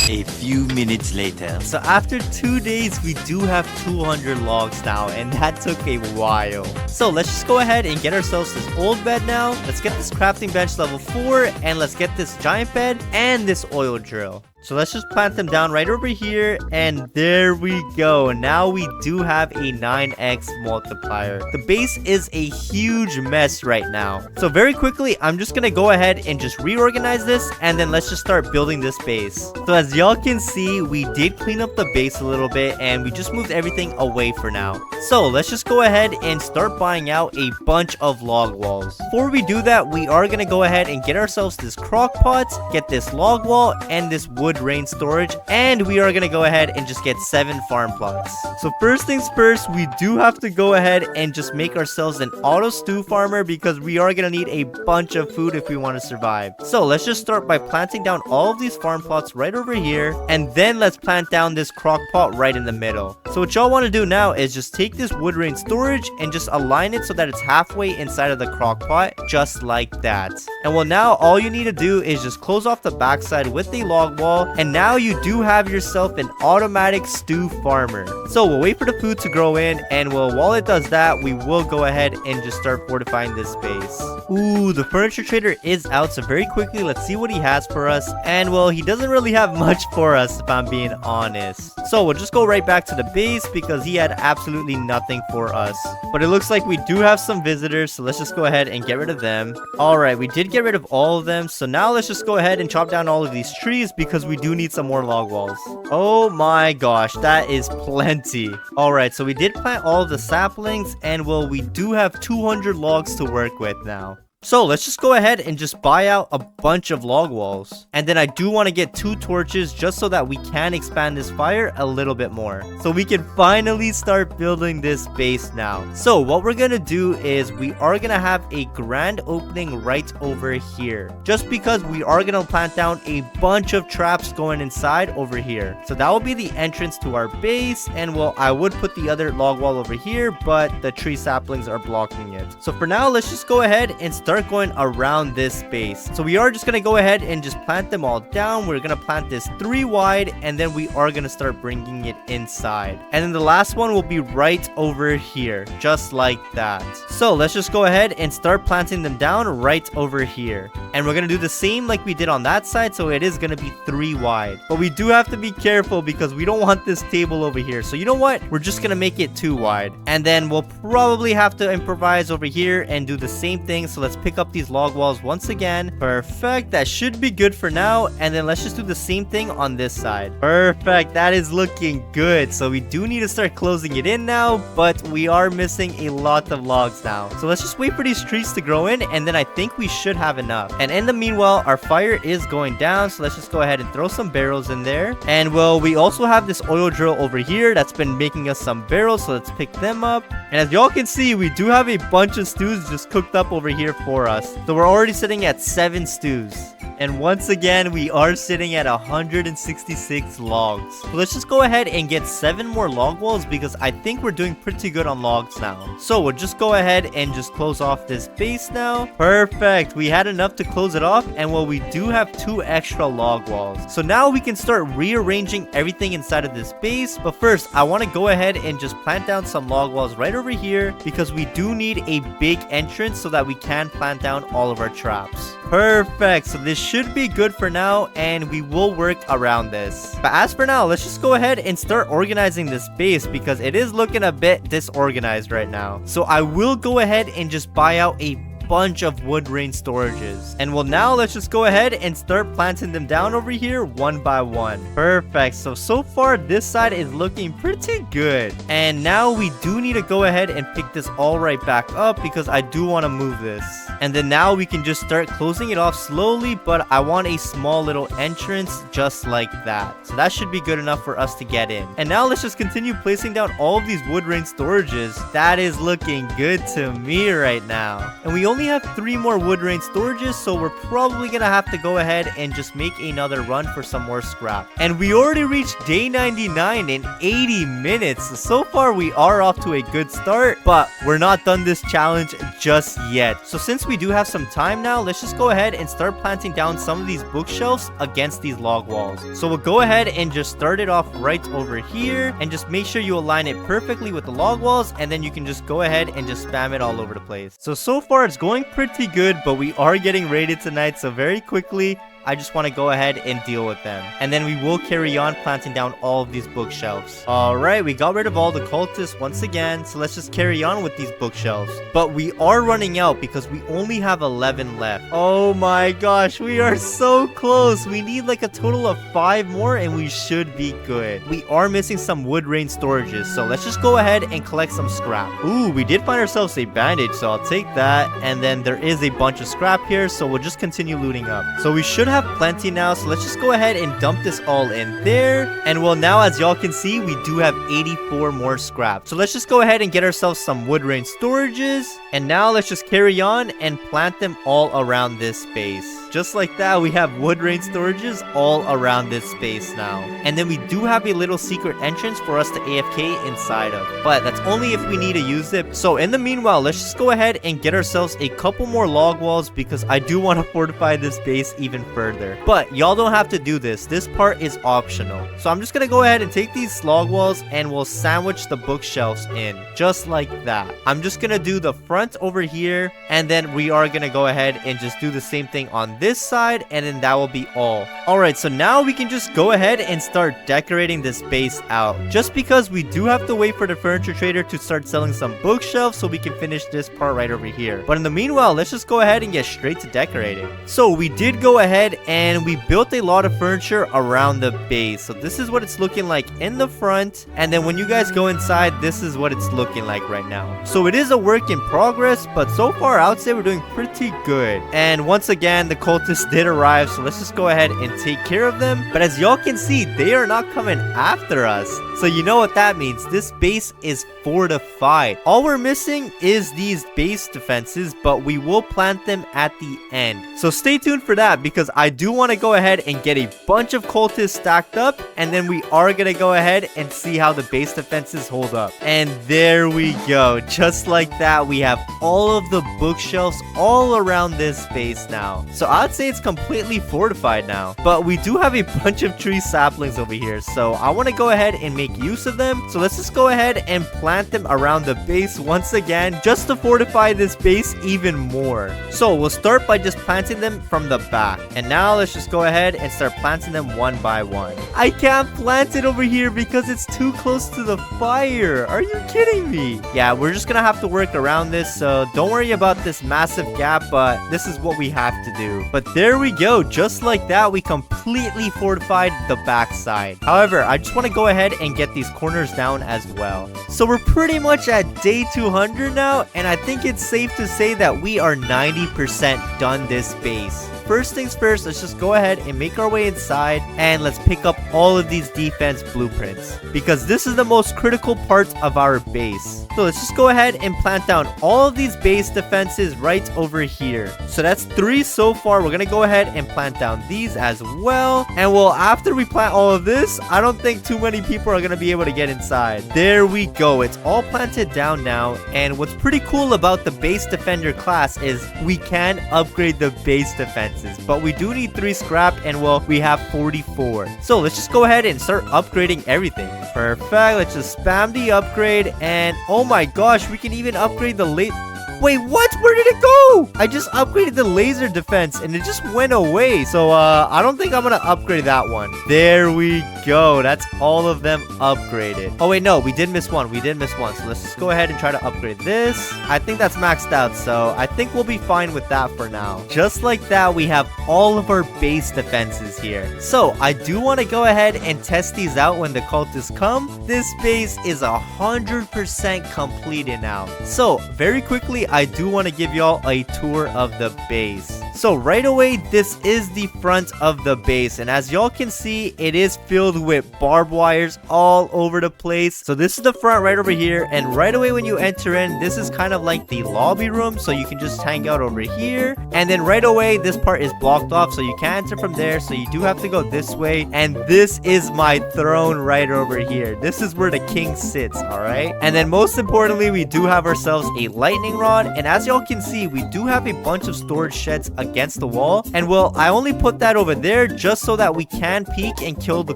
A few minutes later. So after 2 days, we do have 200 logs now, and that took a while. So let's just go ahead and get ourselves this old bed now. Let's get this crafting bench level 4, and let's get this giant bed and this oil drill. So let's just plant them down right over here, and there we go. Now we do have a 9x multiplier. The base is a huge mess right now. So very quickly, I'm just gonna go ahead and just reorganize this, and then let's just start building this base. So as y'all can see, we did clean up the base a little bit, and we just moved everything away for now. So let's just go ahead and start buying out a bunch of log walls. Before we do that, we are gonna go ahead and get ourselves this crock pot, get this log wall, and this wood rain storage, and we are gonna go ahead and just get 7 farm plots. So first things first, we do have to go ahead and just make ourselves an auto stew farmer because we are gonna need a bunch of food if we want to survive. So let's just start by planting down all of these farm plots right over here, and then let's plant down this crock pot right in the middle. So what y'all want to do now is just take this wood rain storage and just align it so that it's halfway inside of the crock pot, just like that. And well, now all you need to do is just close off the backside with a log wall, and now you do have yourself an automatic stew farmer. So we'll wait for the food to grow in, and well, while it does that, we will go ahead and just start fortifying this base. Ooh, the furniture trader is out, so very quickly, let's see what he has for us. And well, he doesn't really have much for us if I'm being honest. So we'll just go right back to the base because he had absolutely nothing for us. But it looks like we do have some visitors, so let's just go ahead and get rid of them. Alright, we did get rid of all of them, so now let's just go ahead and chop down all of these trees because we do need some more log walls. Oh my gosh, that is plenty. Alright, so we did plant all of the saplings, and well, we do have 200 logs to work with now. So let's just go ahead and just buy out a bunch of log walls. And then I do want to get 2 torches just so that we can expand this fire a little bit more. So we can finally start building this base now. So what we're going to do is we are going to have a grand opening right over here. Just because we are going to plant down a bunch of traps going inside over here. So that will be the entrance to our base. And well, I would put the other log wall over here, but the tree saplings are blocking it. So for now, let's just go ahead and start going around this space. So we are just gonna go ahead and just plant them all down. We're gonna plant this 3 wide, and then we are gonna start bringing it inside. And then the last one will be right over here, just like that. So let's just go ahead and start planting them down right over here. And we're gonna do the same like we did on that side, so it is gonna be 3 wide. But we do have to be careful because we don't want this table over here. So you know what? We're just gonna make it 2 wide. And then we'll probably have to improvise over here and do the same thing. So let's pick up these log walls once again. Perfect. That should be good for now. And then let's just do the same thing on this side. Perfect. That is looking good. So we do need to start closing it in now, but we are missing a lot of logs now. So let's just wait for these trees to grow in, and then I think we should have enough. And in the meanwhile, our fire is going down, so let's just go ahead and throw some barrels in there. And well, we also have this oil drill over here that's been making us some barrels, so let's pick them up. And as y'all can see, we do have a bunch of stews just cooked up over here for us. So we're already sitting at 7 stews. And once again, we are sitting at 166 logs. So let's just go ahead and get 7 more log walls because I think we're doing pretty good on logs now. So we'll just go ahead and just close off this base now. Perfect. We had enough to close it off, and well, we do have 2 extra log walls. So now we can start rearranging everything inside of this base. But first, I want to go ahead and just plant down some log walls right over here because we do need a big entrance so that we can plant down all of our traps. Perfect. So this should be good for now, and we will work around this. But as for now, let's just go ahead and start organizing this base because it is looking a bit disorganized right now. So I will go ahead and just buy out a bunch of wood rain storages. And well, now let's just go ahead and start planting them down over here one by one. Perfect. So far this side is looking pretty good. And now we do need to go ahead and pick this all right back up because I do want to move this. And then now we can just start closing it off slowly, but I want a small little entrance just like that. So that should be good enough for us to get in. And now let's just continue placing down all of these wood rain storages. That is looking good to me right now. And we only have 3 more wood rain storages, so we're probably gonna have to go ahead and just make another run for some more scrap. And we already reached day 99 in 80 minutes. So far we are off to a good start, but we're not done this challenge just yet. So since we do have some time now, let's just go ahead and start planting down some of these bookshelves against these log walls. So we'll go ahead and just start it off right over here and just make sure you align it perfectly with the log walls, and then you can just go ahead and just spam it all over the place. So far it's going pretty good, but we are getting raided tonight, so very quickly I just want to go ahead and deal with them. And then we will carry on planting down all of these bookshelves. Alright, we got rid of all the cultists once again, so let's just carry on with these bookshelves. But we are running out because we only have 11 left. Oh my gosh, we are so close. We need like a total of 5 more and we should be good. We are missing some wood rain storages, so let's just go ahead and collect some scrap. Ooh, we did find ourselves a bandage, so I'll take that. And then there is a bunch of scrap here, so we'll just continue looting up. So we should have plenty now, so let's just go ahead and dump this all in there. And well, now as y'all can see, we do have 84 more scrap. So let's just go ahead and get ourselves some wood rain storages. And now let's just carry on and plant them all around this space. Just like that, we have wood rain storages all around this space now. And then we do have a little secret entrance for us to AFK inside of, but that's only if we need to use it. So in the meanwhile, let's just go ahead and get ourselves a couple more log walls because I do want to fortify this base even further. But y'all don't have to do this. This part is optional. So I'm just gonna go ahead and take these log walls and we'll sandwich the bookshelves in just like that. I'm just gonna do the front over here, and then we are gonna go ahead and just do the same thing on this side, and then that will be all. Alright, so now we can just go ahead and start decorating this base out. Just because we do have to wait for the furniture trader to start selling some bookshelves so we can finish this part right over here. But in the meanwhile, let's just go ahead and get straight to decorating. So we did go ahead and we built a lot of furniture around the base. So this is what it's looking like in the front, and then when you guys go inside, this is what it's looking like right now. So it is a work in progress, but so far I would say we're doing pretty good. And once again, the cultists did arrive, so let's just go ahead and take care of them. But as y'all can see, they are not coming after us. So you know what that means. This base is fortified. All we're missing is these base defenses, but we will plant them at the end. So stay tuned for that because I do want to go ahead and get a bunch of cultists stacked up, and then we are going to go ahead and see how the base defenses hold up. And there we go. Just like that, we have all of the bookshelves all around this space now. So I'd say it's completely fortified now. But we do have a bunch of tree saplings over here, so I want to go ahead and make use of them. So let's just go ahead and plant them around the base once again, just to fortify this base even more. So we'll start by just planting them from the back. And now let's just go ahead and start planting them one by one. I can't plant it over here because it's too close to the fire. Are you kidding me? Yeah, we're just gonna have to work around this, so don't worry about this massive gap, but this is what we have to do. But there we go. Just like that, we completely fortified the backside. However, I just want to go ahead and get these corners down as well. So we're pretty much at day 200 now, and I think it's safe to say that we are 90% done this base. First things first, let's just go ahead and make our way inside, and let's pick up all of these defense blueprints, because this is the most critical part of our base. So let's just go ahead and plant down all of these base defenses right over here. So that's 3 so far. We're gonna go ahead and plant down these as well. And well, after we plant all of this, I don't think too many people are gonna be able to get inside. There we go. It's all planted down now. And what's pretty cool about the base defender class is we can upgrade the base defenses, but we do need 3 scrap, and well, we have 44. So let's just go ahead and start upgrading everything. Perfect. Let's just spam the upgrade, and oh my gosh, we can even upgrade the late. Wait, what? Where did it go? I just upgraded the laser defense and it just went away. So, I don't think I'm gonna upgrade that one. There we go. That's all of them upgraded. Oh, wait, no. We did miss one. We did miss one. So, let's just go ahead and try to upgrade this. I think that's maxed out. So, I think we'll be fine with that for now. Just like that, we have all of our base defenses here. So, I do want to go ahead and test these out when the cultists come. This base is 100% completed now. So, very quickly, I do want to give y'all a tour of the base. So right away, this is the front of the base, and as y'all can see, it is filled with barbed wires all over the place. So this is the front right over here, and right away when you enter in, this is kind of like the lobby room, so you can just hang out over here. And then right away, this part is blocked off, so you can't enter from there, so you do have to go this way. And this is my throne right over here. This is where the king sits, all right? And then most importantly, we do have ourselves a lightning rod, and as y'all can see, we do have a bunch of storage sheds against the wall. And well, I only put that over there just so that we can peek and kill the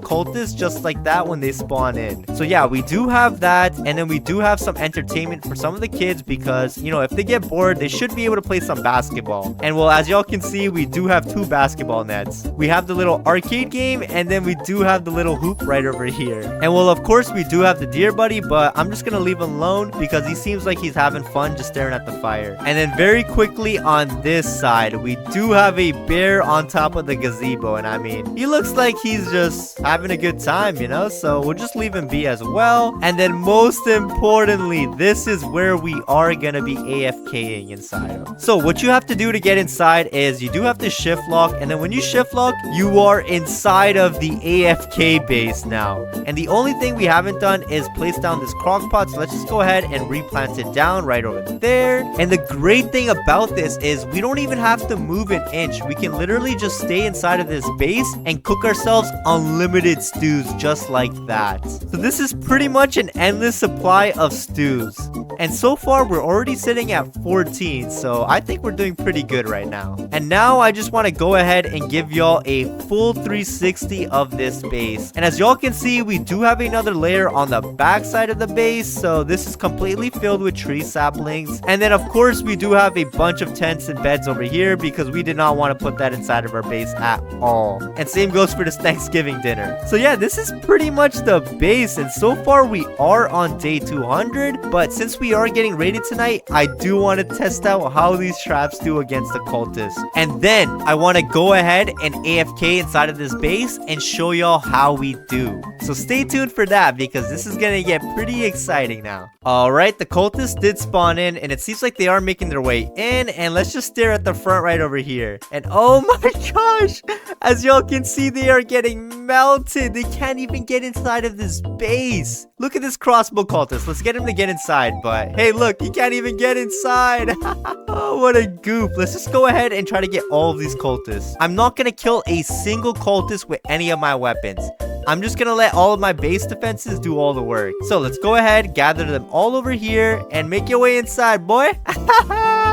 cultists just like that when they spawn in. So yeah, we do have that, and then we do have some entertainment for some of the kids, because you know, if they get bored, they should be able to play some basketball. And well, as y'all can see, we do have 2 basketball nets. We have the little arcade game, and then we do have the little hoop right over here. And well, of course, we do have the deer buddy, but I'm just gonna leave him alone because he seems like he's having fun just staring at the fire. And then very quickly on this side, we do have a bear on top of the gazebo, and I mean, he looks like he's just having a good time, you know, so we'll just leave him be as well. And then most importantly, this is where we are gonna be AFKing inside of. So what you have to do to get inside is you do have to shift lock, and then when you shift lock, you are inside of the AFK base now. And the only thing we haven't done is place down this crock pot, so let's just go ahead and replant it down right over there. And the great thing about this is we don't even have to move an inch. We can literally just stay inside of this base and cook ourselves unlimited stews just like that. So this is pretty much an endless supply of stews. And so far, we're already sitting at 14, so I think we're doing pretty good right now. And now I just want to go ahead and give y'all a full 360 of this base. And as y'all can see, we do have another layer on the back side of the base, so this is completely filled with tree saplings. And then of course, we do have a bunch of tents and beds over here because we did not want to put that inside of our base at all. And same goes for this Thanksgiving dinner. So yeah, this is pretty much the base, and so far we are on day 200, but since we are getting raided tonight, I do want to test out how these traps do against the cultists. And then I want to go ahead and AFK inside of this base and show y'all how we do. So stay tuned for that because this is gonna get pretty exciting now. Alright, the cultists did spawn in, and it seems like they are making their way in, and let's just stare at the front right over here. And oh my gosh, as y'all can see, they are getting melted. They can't even get inside of this base. Look at this crossbow cultist. Let's get him to get inside, but hey, look, he can't even get inside. Oh, what a goof. Let's just go ahead and try to get all of these cultists. I'm not gonna kill a single cultist with any of my weapons. I'm just gonna let all of my base defenses do all the work. So let's go ahead, gather them all over here, and make your way inside, boy.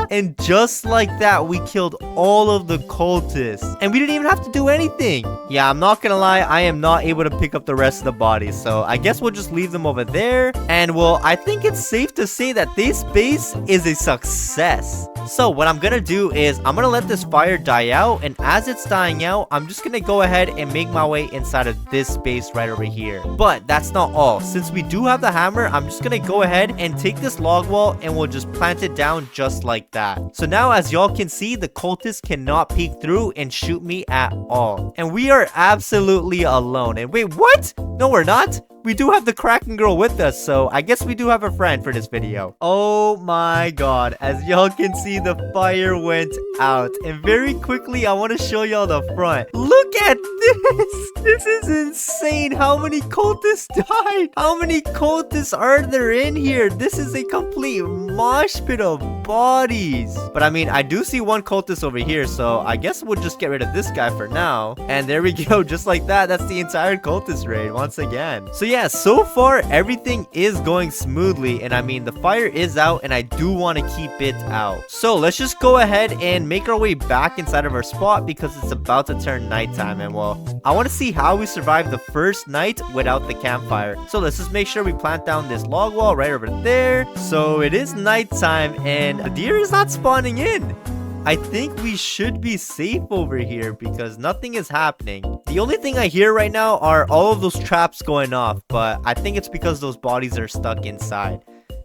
And just like that, we killed all of the cultists. And we didn't even have to do anything. Yeah, I'm not gonna lie, I am not able to pick up the rest of the bodies. So I guess we'll just leave them over there. And well, I think it's safe to say that this base is a success. So what I'm gonna do is I'm gonna let this fire die out, and as it's dying out, I'm just gonna go ahead and make my way inside of this space right over here. But that's not all. Since we do have the hammer, I'm just gonna go ahead and take this log wall and we'll just plant it down just like that. So now as y'all can see, the cultists cannot peek through and shoot me at all. And we are absolutely alone. And wait, what? No, we're not. We do have the Kraken girl with us, so I guess we do have a friend for this video. Oh my god, as y'all can see, the fire went out. And very quickly, I want to show y'all the front. Look at this! This is insane. How many cultists died? How many cultists are there in here? This is a complete mosh pit of bodies. But I mean, I do see one cultist over here, so I guess we'll just get rid of this guy for now. And there we go, just like that. That's the entire cultist raid once again. So yeah, so far everything is going smoothly, and I mean the fire is out and I do want to keep it out. So let's just go ahead and make our way back inside of our spot because it's about to turn nighttime, and well, I want to see how we survive the first night without the campfire. So let's just make sure we plant down this log wall right over there. So it is nighttime and the deer is not spawning in. I think we should be safe over here because nothing is happening. The only thing I hear right now are all of those traps going off, but I think it's because those bodies are stuck inside.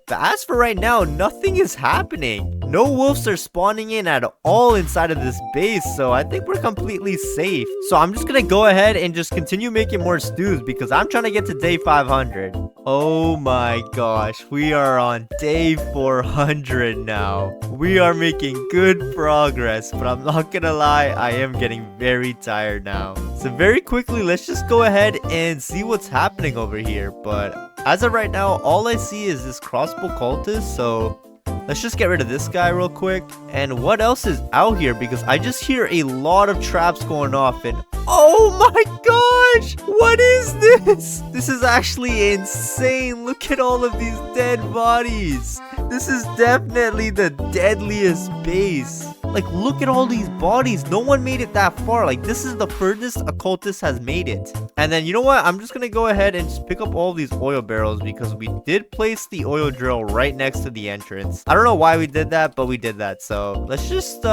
But as for right now, nothing is happening. No wolves are spawning in at all inside of this base, so I think we're completely safe. So I'm just gonna go ahead and just continue making more stews because I'm trying to get to day 500. Oh my gosh, we are on day 400 now. We are making good progress, but I'm not gonna lie, I am getting very tired now. So very quickly, let's just go ahead and see what's happening over here. But as of right now, all I see is this crossbow cultist, so let's just get rid of this guy real quick. And what else is out here? Because I just hear a lot of traps going off, and oh my gosh! What is this? This is actually insane. Look at all of these dead bodies. This is definitely the deadliest base. Like, look at all these bodies. No one made it that far. Like, this is the furthest a cultist has made it. And then, you know what? I'm just gonna go ahead and just pick up all these oil barrels because we did place the oil drill right next to the entrance. I don't know why we did that, but we did that. So let's just,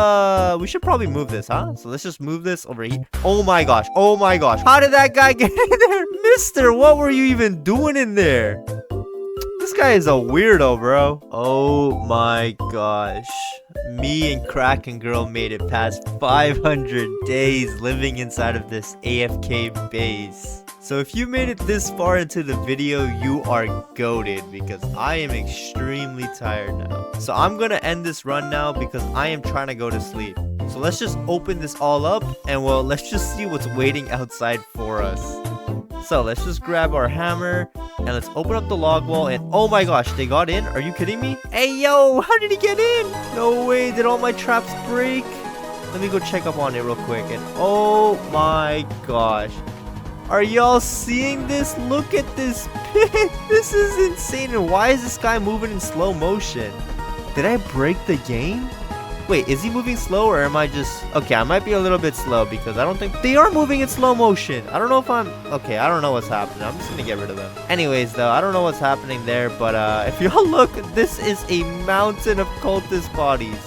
we should probably move this, huh? So let's just move this over here. Oh my gosh. Oh my gosh. How did that guy get in there? Mister, what were you even doing in there? This guy is a weirdo, bro. Oh my gosh. Me and Kraken Girl made it past 500 days living inside of this AFK base. So if you made it this far into the video, you are goated because I am extremely tired now. So I'm gonna end this run now because I am trying to go to sleep. So let's just open this all up and well, let's just see what's waiting outside for us. So let's just grab our hammer and let's open up the log wall, and oh my gosh, they got in? Are you kidding me? Hey yo, how did he get in? No way, did all my traps break? Let me go check up on it real quick, and oh my gosh. Are y'all seeing this? Look at this pit. This is insane. And why is this guy moving in slow motion? Did I break the game? Wait, is he moving slow or am I just... Okay, I might be a little bit slow because I don't think... They are moving in slow motion. I don't know if I'm... Okay, I don't know what's happening. I'm just gonna get rid of them. Anyways, though, I don't know what's happening there. But if y'all look, this is a mountain of cultist bodies.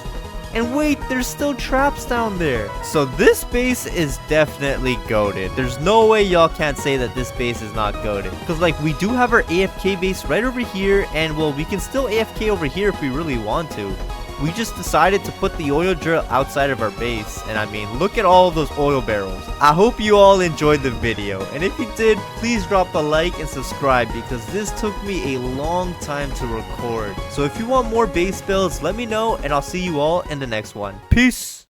And wait, there's still traps down there. So this base is definitely goated. There's no way y'all can't say that this base is not goated. Because like we do have our AFK base right over here. And well, we can still AFK over here if we really want to. We just decided to put the oil drill outside of our base. And I mean, look at all of those oil barrels. I hope you all enjoyed the video. And if you did, please drop a like and subscribe because this took me a long time to record. So if you want more base builds, let me know and I'll see you all in the next one. Peace!